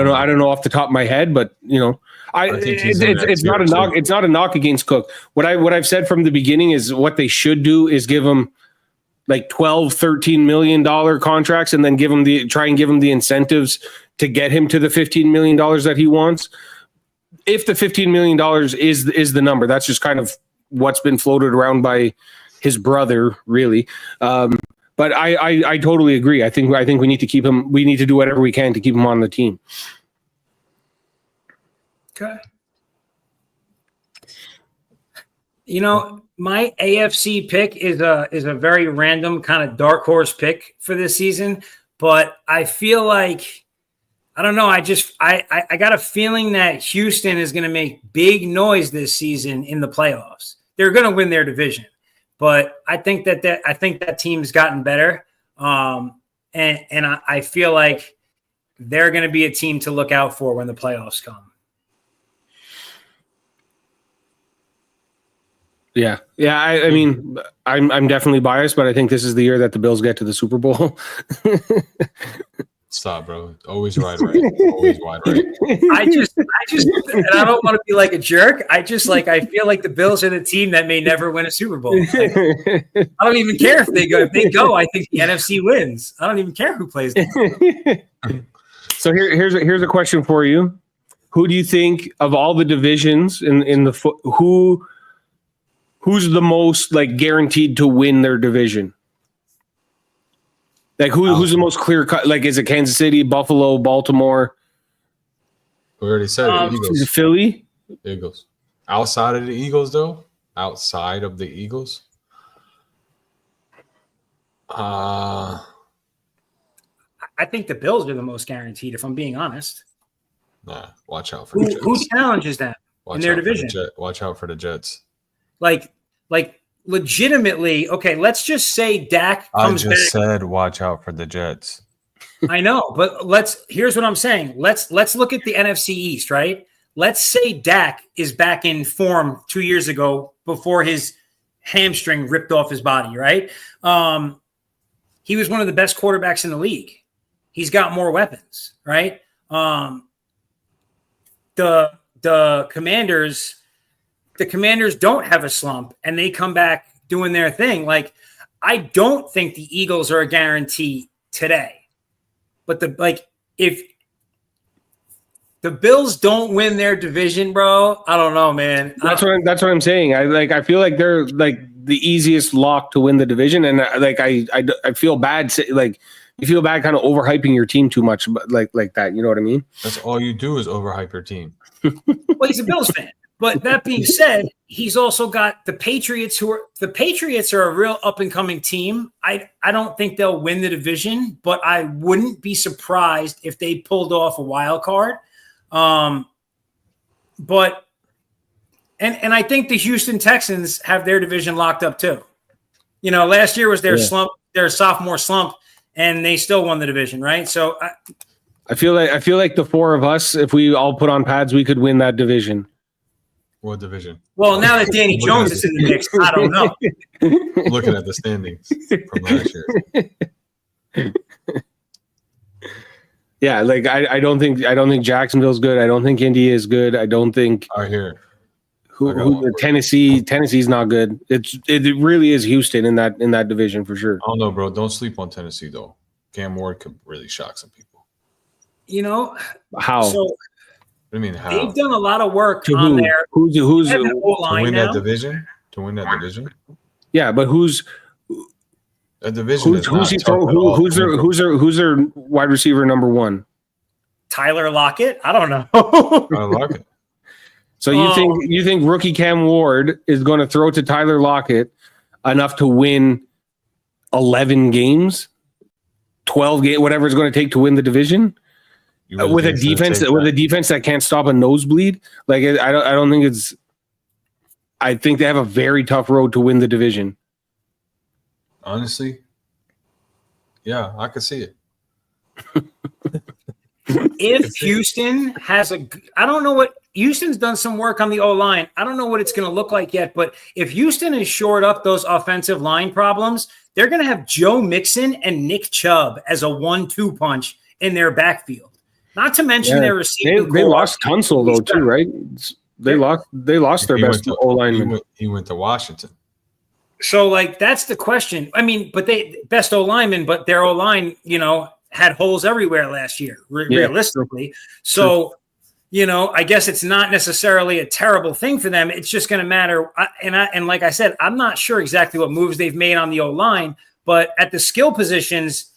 know. I don't know off the top of my head, but it's not a knock. It's not a knock against Cook. What I've said from the beginning is what they should do is give him like $12-13 million contracts, and then try and give him the incentives to get him to the $15 million that he wants. If the $15 million is the number, that's just kind of what's been floated around by his brother, really. But I totally agree. I think we need to keep him. We need to do whatever we can to keep him on the team.
Okay. My AFC pick is a very random kind of dark horse pick for this season, but I feel like, I don't know. I got a feeling that Houston is going to make big noise this season in the playoffs. They're going to win their division, but I think that team's gotten better. And I feel like they're going to be a team to look out for when the playoffs come.
Yeah. I mean, I'm definitely biased, but I think this is the year that the Bills get to the Super Bowl.
Stop, bro. Always wide right. Always wide right.
I just, and I don't want to be like a jerk. I feel like the Bills are the team that may never win a Super Bowl. I don't even care if they go. If they go, I think the NFC wins. I don't even care who plays them.
So here's a question for you. Who do you think of all the divisions in the who's the most like guaranteed to win their division? Like who's the most clear cut? Like, is it Kansas City, Buffalo, Baltimore?
We already said it. Eagles.
Is it Philly?
Eagles. Outside of the Eagles, though. Outside of the Eagles.
I think the Bills are the most guaranteed, if I'm being honest.
Nah, watch out for the Jets.
Who challenges them in their division?
Watch out for the Jets.
Like legitimately, okay, let's just say Dak
I
comes
just
back.
said watch out for the Jets.
I know, but here's what I'm saying. Let's look at the NFC East, right? Let's say Dak is back in form 2 years ago before his hamstring ripped off his body, right? He was one of the best quarterbacks in the league. He's got more weapons, right? The Commanders don't have a slump, and they come back doing their thing. Like, I don't think the Eagles are a guarantee today, but if the Bills don't win their division, bro, I don't know, man.
That's what I'm saying. I feel like they're like the easiest lock to win the division, and I feel bad. Like, you feel bad kind of overhyping your team too much, but like that. You know what I mean?
That's all you do is overhype your team.
Well, he's a Bills fan. But that being said, he's also got the Patriots, the Patriots are a real up and coming team. I don't think they'll win the division, but I wouldn't be surprised if they pulled off a wild card. But I think the Houston Texans have their division locked up too. You know, last year was their slump, their sophomore slump, and they still won the division, right? So
I feel like the four of us, if we all put on pads, we could win that division.
What division?
Well, now that Danny Jones is in the mix, I don't know.
Looking at the standings from last year.
Yeah, like I don't think Jacksonville's good. I don't think Indy is good. I don't think
I hear
Tennessee's not good. It really is Houston in that division for sure.
I don't know, bro. Don't sleep on Tennessee though. Cam Ward could really shock some people.
You know
how?
So
I mean, how
they've done a lot of work
to
on there.
Who's
to win that division? To win that division?
Yeah, but who's
a division?
Who's their wide receiver number one?
Tyler Lockett? I don't know.
Tyler Lockett.
So you think rookie Cam Ward is going to throw to Tyler Lockett enough to win 11 games, 12 games, whatever it's going to take to win the division? With a defense that can't stop a nosebleed, like I don't think it's. I think they have a very tough road to win the division.
Honestly, yeah, I could see it.
If Houston has I don't know what Houston's done some work on the O-line. I don't know what it's going to look like yet, but if Houston has shored up those offensive line problems, they're going to have Joe Mixon and Nick Chubb as a 1-2 punch in their backfield. Not to mention their receiving.
They lost Tunsil though too, right? They lost their best O-lineman.
He went to Washington.
So like that's the question. I mean, but they best O-lineman, but their O-line, you know, had holes everywhere last year, realistically. So, you know, I guess it's not necessarily a terrible thing for them. It's just going to matter. And like I said, I'm not sure exactly what moves they've made on the O-line, but at the skill positions,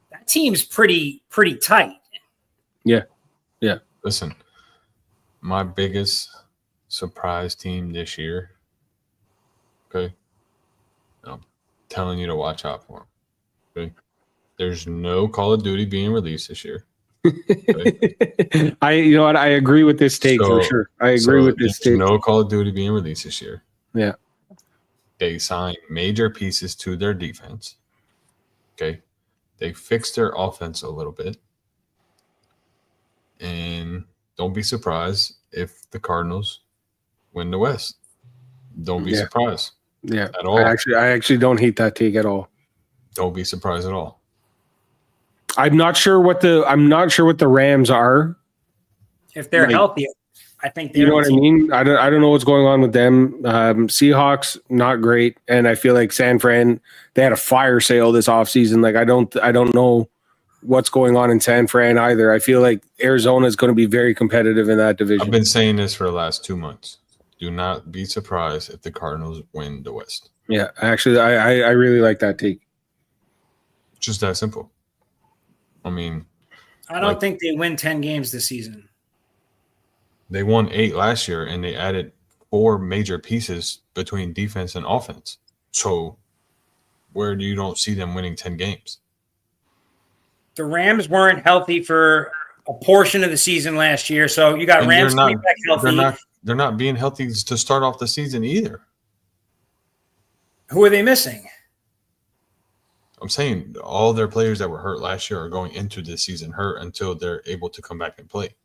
that team's pretty tight.
Yeah.
Listen, my biggest surprise team this year, okay, I'm telling you to watch out for them, okay? There's no Call of Duty being released this year. Okay?
You know what? I agree with this take for sure. I agree with this take.
No Call of Duty being released this year.
Yeah.
They signed major pieces to their defense. Okay. They fixed their offense a little bit. And don't be surprised if the Cardinals win the West. Don't be surprised.
Yeah.
At all.
I actually don't hate that take at all.
Don't be surprised at all.
I'm not sure what the Rams are.
If they're healthy, I think
you know what I mean. I don't know what's going on with them. Seahawks not great, and I feel like San Fran, they had a fire sale this offseason. Like I don't know what's going on in San Fran either. I feel like Arizona is going to be very competitive in that division.
I've been saying this for the last 2 months. Do not be surprised if the Cardinals win the West.
Yeah, actually, I really like that take.
Just that simple. I mean,
I don't think they win 10 games this season.
They won 8 last year, and they added 4 major pieces between defense and offense. So where do you don't see them winning 10 games?
The Rams weren't healthy for a portion of the season last year, so you got Rams coming back healthy.
They're not being healthy to start off the season either.
Who are they missing?
I'm saying all their players that were hurt last year are going into this season hurt until they're able to come back and play.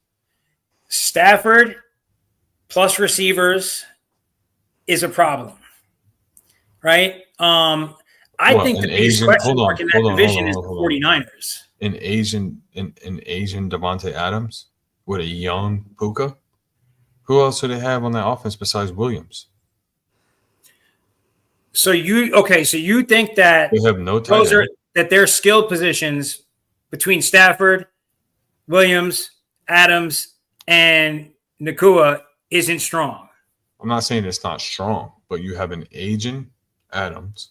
Stafford plus receivers is a problem, right? I think the biggest question mark in that division is the 49ers.
An Asian Devontae Adams with a young Puka. Who else do they have on that offense besides Williams?
So you think that
they have no tight end.
That their skilled positions between Stafford, Williams, Adams, and Nakua isn't strong?
I'm not saying it's not strong, but you have an aging Adams,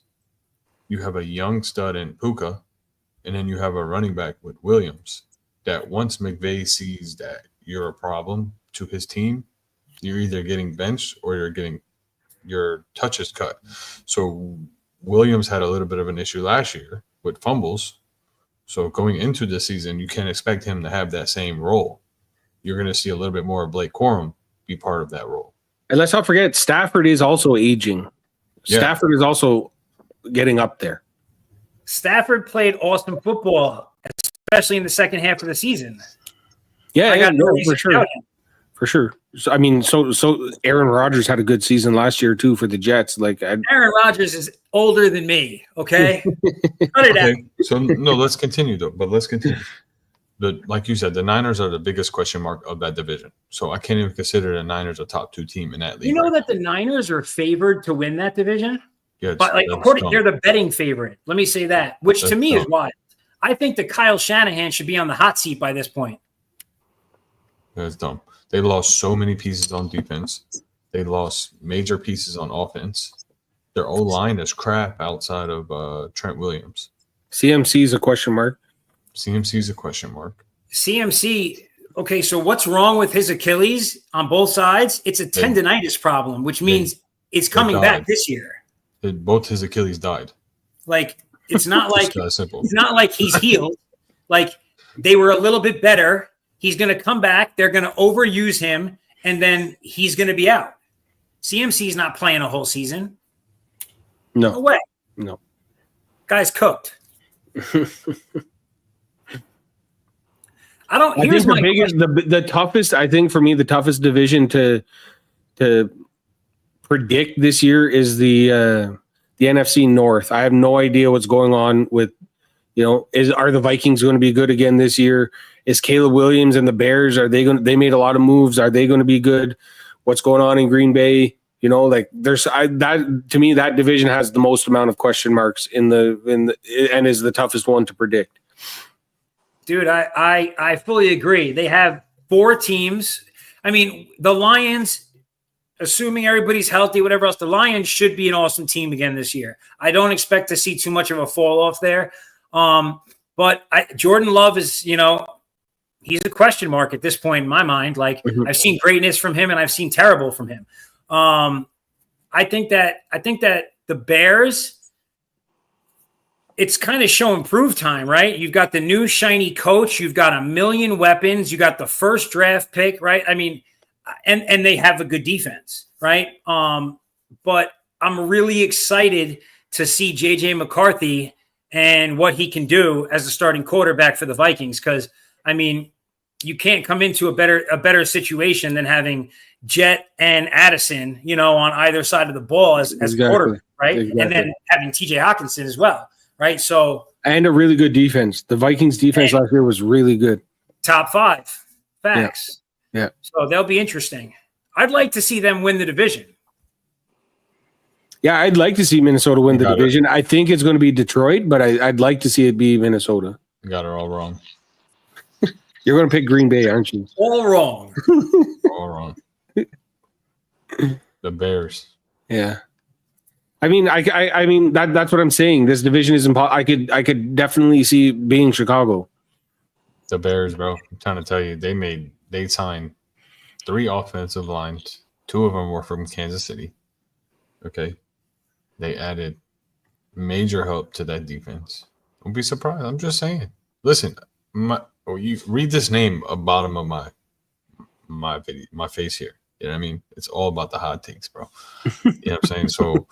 you have a young stud in Puka, and then you have a running back with Williams that once McVay sees that you're a problem to his team, you're either getting benched or you're getting your touches cut. So Williams had a little bit of an issue last year with fumbles. So going into the season, you can't expect him to have that same role. You're going to see a little bit more of Blake Corum be part of that role.
And let's not forget, Stafford is also aging.
Yeah.
Stafford is also getting up there.
Stafford played awesome football, especially in the second half of the season.
Yeah, for sure. For sure. So, I mean, so Aaron Rodgers had a good season last year too for the Jets. Aaron
Rodgers is older than me. Okay, cut it out.
So no, let's continue though. But let's continue. Like you said, the Niners are the biggest question mark of that division. So I can't even consider the Niners a top 2 team in that league.
You know that the Niners are favored to win that division?
Yeah,
but they're the betting favorite. Let me say that, which to me is wild. I think that Kyle Shanahan should be on the hot seat by this point.
That's dumb. They lost so many pieces on defense. They lost major pieces on offense. Their O-line is crap outside of Trent Williams.
CMC is a question mark.
CMC is a question mark.
CMC, okay, so what's wrong with his Achilles on both sides? It's a tendonitis problem, which means it's coming back this year.
Both his Achilles died.
It's not like
simple.
It's not like he's healed. They were a little bit better. He's going to come back. They're going to overuse him, and then he's going to be out. CMC's not playing a whole season. No way.
No.
Guy's cooked.
I think the toughest, I think for me, the toughest division to predict this year is the NFC North. I have no idea what's going on with, are the Vikings going to be good again this year? Is Caleb Williams and the Bears, they made a lot of moves. Are they going to be good? What's going on in Green Bay? To me, that division has the most amount of question marks and is the toughest one to predict.
Dude, I fully agree. They have 4 teams. I mean, the Lions, assuming everybody's healthy, whatever else, the Lions should be an awesome team again this year. I don't expect to see too much of a fall off there. But Jordan Love is, he's a question mark at this point in my mind. I've seen greatness from him and I've seen terrible from him. I think that the Bears, it's kind of show and prove time, right? You've got the new shiny coach. You've got a million weapons. You got the first draft pick, right? I mean, and they have a good defense, right? But I'm really excited to see JJ McCarthy and what he can do as a starting quarterback for the Vikings. Because, I mean, you can't come into a better situation than having Jet and Addison, on either side of the ball as quarterback, right? Exactly. And then having TJ Hawkinson as well. Right. So,
and a really good defense. The Vikings defense last year was really good.
Top 5. Facts.
Yeah.
So they'll be interesting. I'd like to see them win the division.
Yeah, I'd like to see Minnesota win the division. I think it's going to be Detroit, but I'd like to see it be Minnesota.
You got it all wrong.
You're going to pick Green Bay, aren't you?
All wrong.
All wrong. The Bears.
Yeah. I mean, I mean that's what I'm saying. This division is impossible. I could definitely see being Chicago.
The Bears, bro. I'm trying to tell you, they signed 3 offensive lines. 2 of them were from Kansas City. Okay, they added major help to that defense. Don't be surprised. I'm just saying. Listen, you read this name at the bottom of my video, my face here. You know what I mean? It's all about the hot takes, bro. You know what I'm saying? So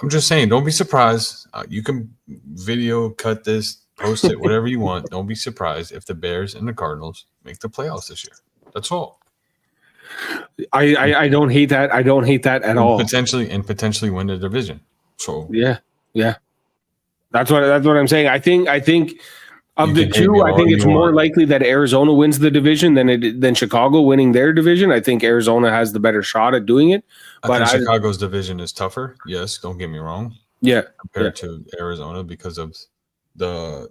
I'm just saying, don't be surprised. You can video cut this, post it, whatever you want. Don't be surprised if the Bears and the Cardinals make the playoffs this year. That's all.
I don't hate that. I don't hate that at all.
Potentially win the division. So
yeah. That's what I'm saying. I think of the two, I think it's more likely that Arizona wins the division than Chicago winning their division. I think Arizona has the better shot at doing it.
But I think Chicago's division is tougher. Yes, don't get me wrong.
Yeah,
compared to Arizona because of the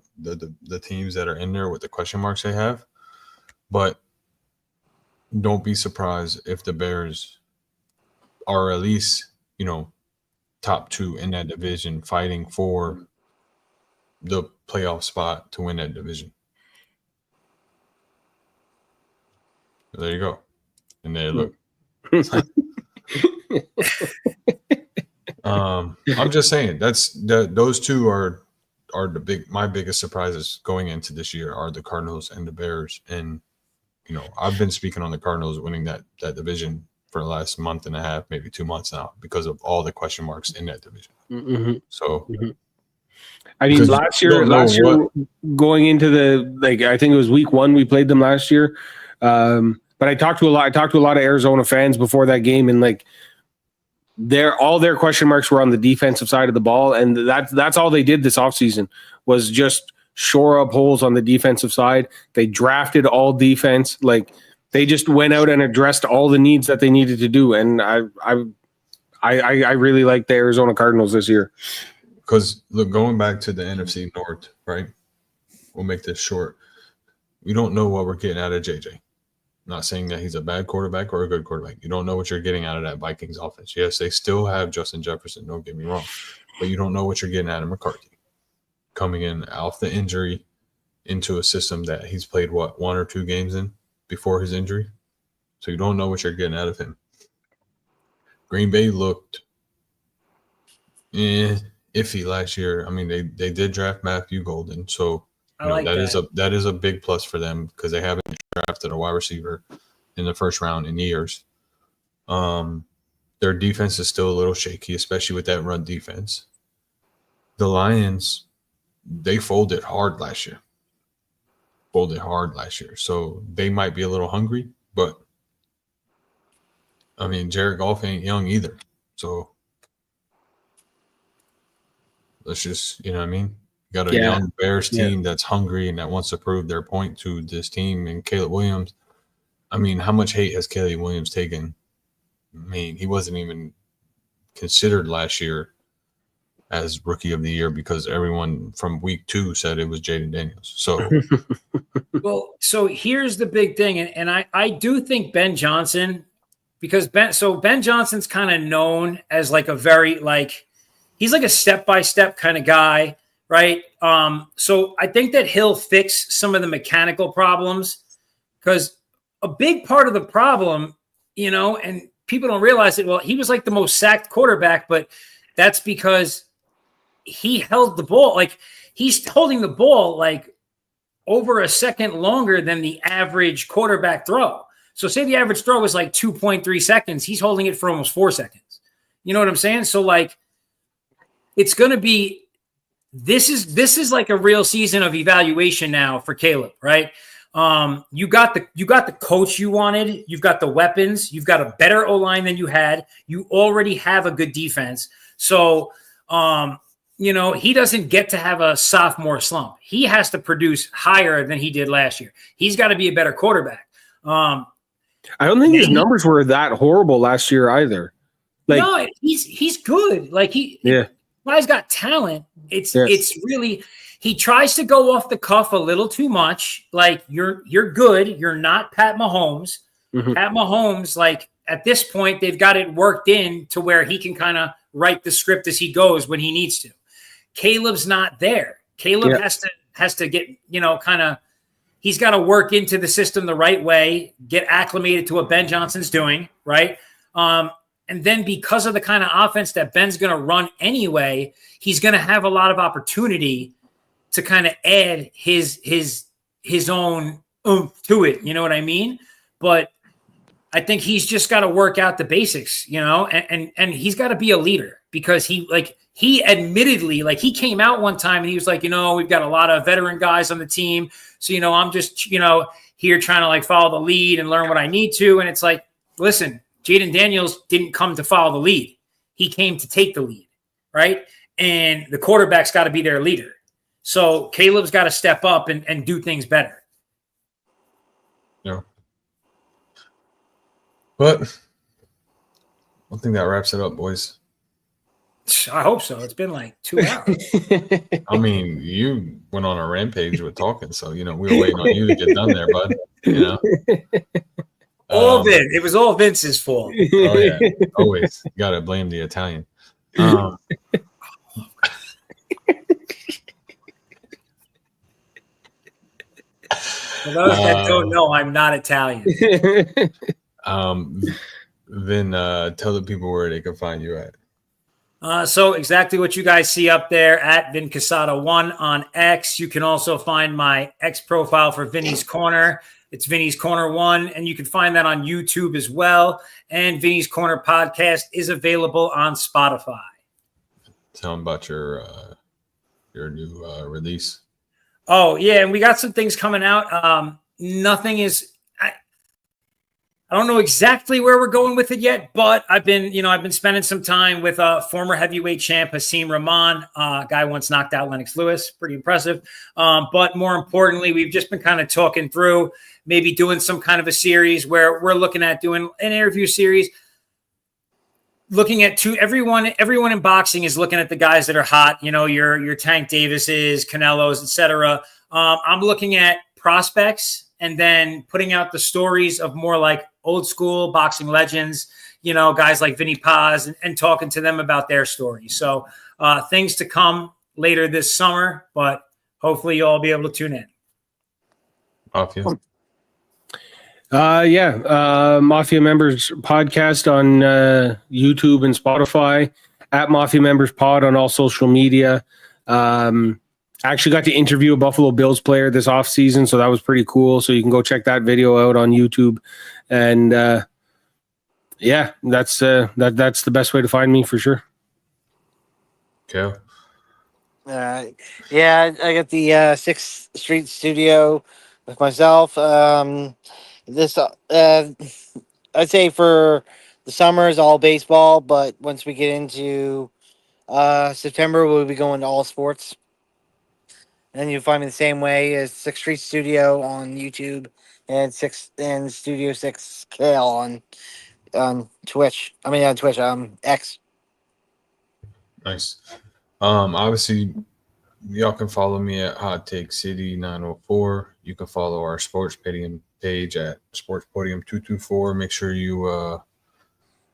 teams that are in there with the question marks they have. But don't be surprised if the Bears are at least, top two in that division fighting for the playoff spot to win that division. There you go. And there, look. I'm just saying those two are my biggest surprises going into this year are the Cardinals and the Bears. And I've been speaking on the Cardinals winning that division for the last month and a half, maybe 2 months now, because of all the question marks in that division.
Mm-hmm.
So,
I mean, last year, going into I think it was week 1 we played them last year. But I talked to a lot of Arizona fans before that game, and all their question marks were on the defensive side of the ball, and that's all they did this offseason was just shore up holes on the defensive side. They drafted all defense. They just went out and addressed all the needs that they needed to do. And I really like the Arizona Cardinals this year.
Because look, going back to the NFC North, right? We'll make this short. We don't know what we're getting out of JJ. I'm not saying that he's a bad quarterback or a good quarterback. You don't know what you're getting out of that Vikings offense. Yes, they still have Justin Jefferson. Don't get me wrong, but you don't know what you're getting out of McCarthy coming in off the injury into a system that he's played 1 or 2 games in before his injury. So you don't know what you're getting out of him. Green Bay looked iffy last year. I mean, they did draft Matthew Golden, so that is a big plus for them because they haven't drafted a wide receiver in the first round in years. Their defense is still a little shaky, especially with that run defense. The Lions, they folded hard last year. So they might be a little hungry, but I mean, Jared Goff ain't young either. So let's just, you know what I mean? You got a young Bears team that's hungry and that wants to prove their point to this team. And Caleb Williams, I mean, how much hate has Caleb Williams taken? I mean, he wasn't even considered last year as rookie of the year because everyone from week 2 said it was Jaden Daniels. So,
well, so here's the big thing. And I do think Ben Johnson, because Ben Johnson's kind of known as a very he's a step-by-step kind of guy, right? So I think that he'll fix some of the mechanical problems because a big part of the problem, and people don't realize it. Well, he was the most sacked quarterback, but that's because he held the ball. He's holding the ball over a second longer than the average quarterback throw. So say the average throw was 2.3 seconds. He's holding it for almost 4 seconds. You know what I'm saying? So it's going to be, this is a real season of evaluation now for Caleb, right? You got the coach you wanted. You've got the weapons. You've got a better O-line than you had. You already have a good defense. So, he doesn't get to have a sophomore slump. He has to produce higher than he did last year. He's got to be a better quarterback.
I don't think his numbers were that horrible last year either.
No, he's good. Guy's got talent. It's really, he tries to go off the cuff a little too much. You're good. You're not Pat Mahomes. Mm-hmm. Pat Mahomes, at this point, they've got it worked in to where he can kind of write the script as he goes when he needs to. Caleb's not there. Caleb has to get, he's got to work into the system the right way, get acclimated to what Ben Johnson's doing, right? And then because of the kind of offense that Ben's going to run anyway, he's going to have a lot of opportunity to kind of add his own oomph to it. You know what I mean? But I think he's just got to work out the basics, and he's got to be a leader. because he admittedly, like, he came out one time and he was like, we've got a lot of veteran guys on the team. So, I'm just, here trying to like follow the lead and learn what I need to. And it's like, listen, Jaden Daniels didn't come to follow the lead. He came to take the lead, right? And the quarterback's got to be their leader. So Caleb's got to step up and do things better.
Yeah. But I think that wraps it up, boys.
I hope so. It's been like 2 hours.
I mean, you went on a rampage with talking, so we were waiting on you to get done there, bud.
All Vince. It was all Vince's fault.
Oh yeah, always gotta blame the Italian. For
those that don't know, I'm not Italian.
Then tell the people where they can find you at.
So exactly what you guys see up there at Vin Casada1 on X. You can also find my X profile for Vinny's Corner. It's Vinny's Corner 1, and you can find that on YouTube as well. And Vinny's Corner podcast is available on Spotify.
Tell them about your new release.
Oh, yeah, and we got some things coming out. Nothing is I don't know exactly where we're going with it yet, but I've been spending some time with former heavyweight champ Hasim Rahman. Guy once knocked out Lennox Lewis. Pretty impressive. But more importantly, we've just been kind of talking through maybe doing some kind of a series where we're looking at doing an interview series, looking at everyone in boxing is looking at the guys that are hot, your Tank Davises, Canelos, etc. I'm looking at prospects and then putting out the stories of more like old school boxing legends, guys like Vinny Paz, and talking to them about their stories. So things to come later this summer, but hopefully you'll all be able to tune in.
Mafia.
Mafia Members podcast on YouTube and Spotify, at Mafia Members Pod on all social media. I actually got to interview a Buffalo Bills player this offseason, so that was pretty cool. So you can go check that video out on YouTube. And that's the best way to find me for sure.
Okay.
I got the 6th Street Studio with myself. This I'd say for the summer is all baseball, but once we get into September, we'll be going to all sports. And you'll find me the same way as 6th Street Studio on YouTube and Studio 6 Kale on Twitch. On Twitch, X.
Nice. Obviously, y'all can follow me at Hot Take City 904. You can follow our Sports Podium page at Sports Podium 224. Make sure you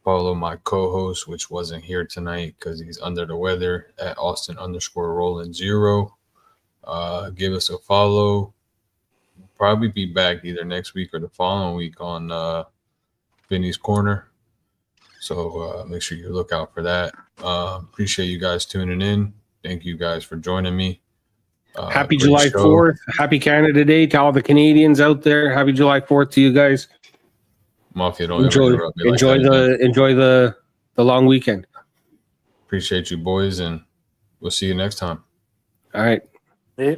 follow my co-host, which wasn't here tonight because he's under the weather, at Austin_Roland0. Give us a follow. We'll probably be back either next week or the following week on Vinny's Corner. So make sure you look out for that. Appreciate you guys tuning in. Thank you guys for joining me.
Happy July 4th. Happy Canada Day to all the Canadians out there. Happy July 4th to you guys.
Mafia, don't enjoy
the long weekend.
Appreciate you, boys, and we'll see you next time.
All right.
Yeah.